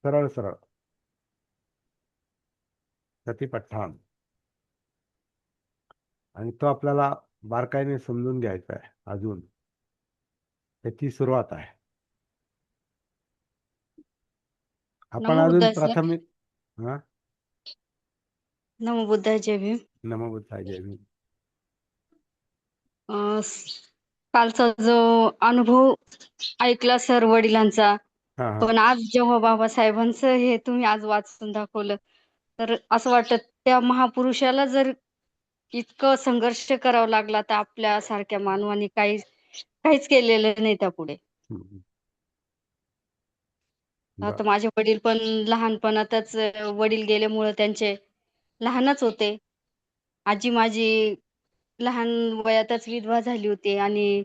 सरळ सरळ सतीपट्ठाण. आणि तो आपल्याला बारकाईने समजून घ्यायचा आहे. अजून त्याची सुरुवात आहे. आपण नमो अजून बुद्धाय सर. प्राथमिक. हा. नमो बुद्धाय, जय भीम. नमो बुद्धाय, जय भीम. कालचा जो अनुभव ऐकला सर वडिलांचा, हा हा. पण आज जेव्हा बाबासाहेबांचं हे तुम्ही आज वाचून दाखवलं, तर असं वाटतं त्या महापुरुषाला जर इतकं संघर्ष करावा लागला तर आपल्या सारख्या मानवाने काहीच केलेलं नाही त्या पुढे. हम्म. आता बर. माझे वडील पण लहानपणातच वडील गेल्यामुळे त्यांचे लहानच होते. आजी माझी लहान वयातच विधवा झाली होती आणि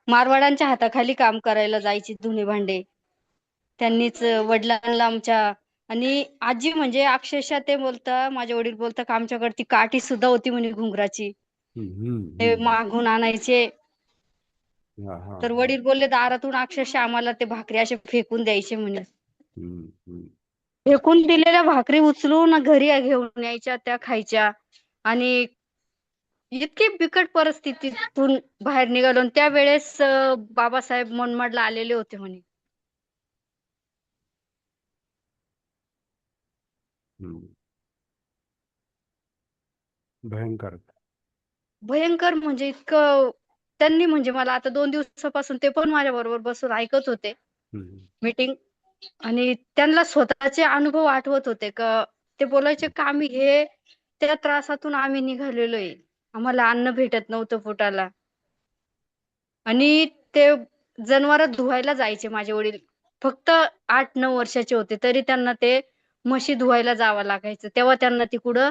मारवाड्यांच्या हाताखाली काम करायला जायची धुणे भांडे. त्यांनीच वडिलांना आमच्या आणि आजी म्हणजे अक्षरशः ते बोलता माझे वडील बोलता का आमच्याकडे ती काठी सुद्धा होती म्हणे घुंगराची. हम्म, हम्म, ते हम्म. मागून आणायचे. हा, हा, तर हा. वडील बोलले दारातून अक्षरशः आम्हाला ते भाकरी असे फेकून द्यायचे म्हणे. हम्म, हम्म. फेकून दिलेल्या भाकरी उचलून घरी घेऊन यायच्या त्या खायच्या आणि इतकी बिकट परिस्थितीतून बाहेर निघालो आणि त्यावेळेस बाबासाहेब मनमाडला आलेले होते म्हणे. हम्म. भयंकर. भयंकर म्हणजे इतकं त्यांनी म्हणजे मला आता 2 दिवसापासून ते पण माझ्या बरोबर बसून ऐकत होते हम्म. मीटिंग आणि त्यांना स्वतःचे अनुभव आठवत होते का ते बोलायचे का आम्ही हे त्या त्रासातून आम्ही निघालेलोय. आम्हाला अन्न भेटत नव्हतं पोटाला आणि ते जनावर धुवायला जायचे माझे वडील. फक्त 8-9 वर्षाचे होते तरी त्यांना ते म्हशी धुवायला जावं लागायचं. तेव्हा त्यांना तिकडं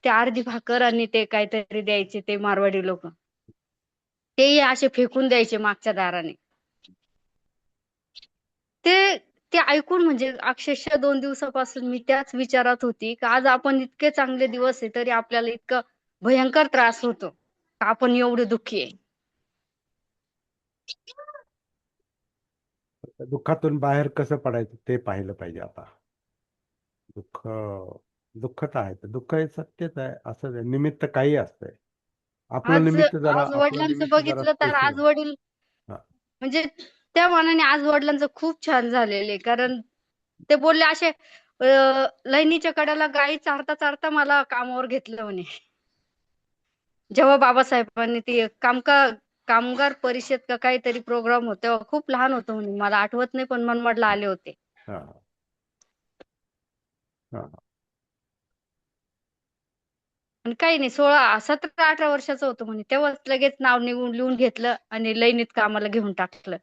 ते अर्धी भाकर आणि ते काहीतरी द्यायचे ते मारवाडी लोक. तेही असे फेकून द्यायचे मागच्या दाराने. ते ते ऐकून म्हणजे अक्षरशः 2 दिवसापासून मी त्याच विचारात होती की आज आपण इतके चांगले दिवस आहे तरी आपल्याला इतकं भयंकर त्रास होतो. का आपण एवढे दुःखी आहे. दुःखातून बाहेर कसं पडायचं ते पाहिलं पाहिजे आता. दुःख दुःख तर आहे, तर दुःख हे सत्यच आहे. असं आहे. निमित्त काही असतंय. आज आज आपलं वडिलांचं निमित्त जरा बघितलं तर स्पेशल आज आहे. वडील हा. म्हणजे त्या मानाने आज वडिलांचं खूप छान झालेले कारण ते बोलले असे लैनीच्या कड्याला गाई चारता चारता मला कामावर घेतलं म्हणे. जेव्हा बाबासाहेबांनी ती कामगार परिषद का काहीतरी प्रोग्राम होता तेव्हा खूप लहान होतो म्हणे मला आठवत नाही पण मनमाडला आले होते. हा, हा. आणि काही नाही 17-18 वर्षाचं होतं म्हणे तेव्हाच लगेच नाव निघून लिहून घेतलं आणि लैनीत कामाला घेऊन टाकलं.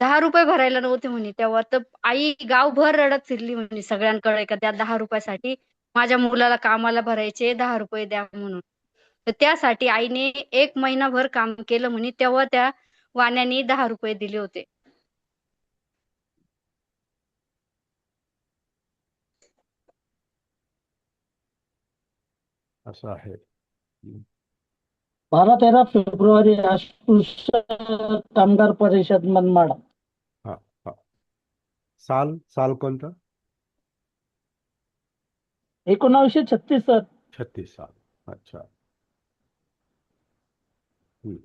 10 रुपये भरायला नव्हते म्हणे तेव्हा तर आई गावभर रडत फिरली म्हणे सगळ्यांकडे का त्या 10 रुपयासाठी माझ्या मुलाला कामाला भरायचे 10 रुपये द्या म्हणून. तर त्यासाठी आईने 1 महिनाभर काम केलं म्हणे तेव्हा त्या वाण्याने 10 रुपये दिले होते. असं आहे. हम्म. 12-13 फेब्रुवारी अस्पृश्य कामगार परिषद मनमाड. हा, हा. साल साल कोणतं? 1936 सर. 36 साल. अच्छा. हम्म.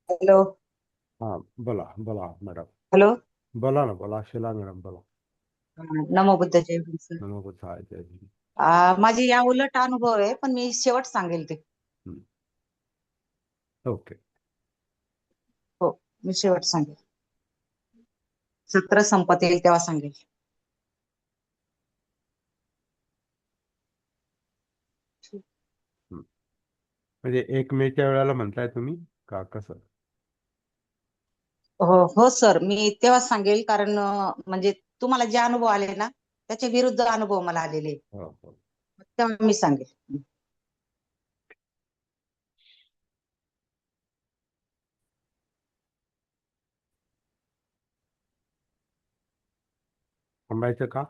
हॅलो. हा, बोला बोला मॅडम. हॅलो. बोला ना, बोला शिला मॅडम, बोला. नमो बुद्ध जय भीम सर. नमो बुद्धाय जय भीम. माझे या उलट अनुभव आहे पण मी शेवट सांगेल ते. हम्म. ओके. हो, मी शेवट सांगेल. सत्र संपत येईल तेव्हा सांगेल. हम्म. म्हणजे 1 मेच्या वेळेला म्हणताय तुम्ही का कसं? हो हो सर, मी तेव्हा सांगेल कारण म्हणजे तुम्हाला जे अनुभव आले ना त्याच्या विरुद्ध अनुभव मला आलेले आहे. हो, हो. तेव्हा मी सांगेल. थांबायचं का?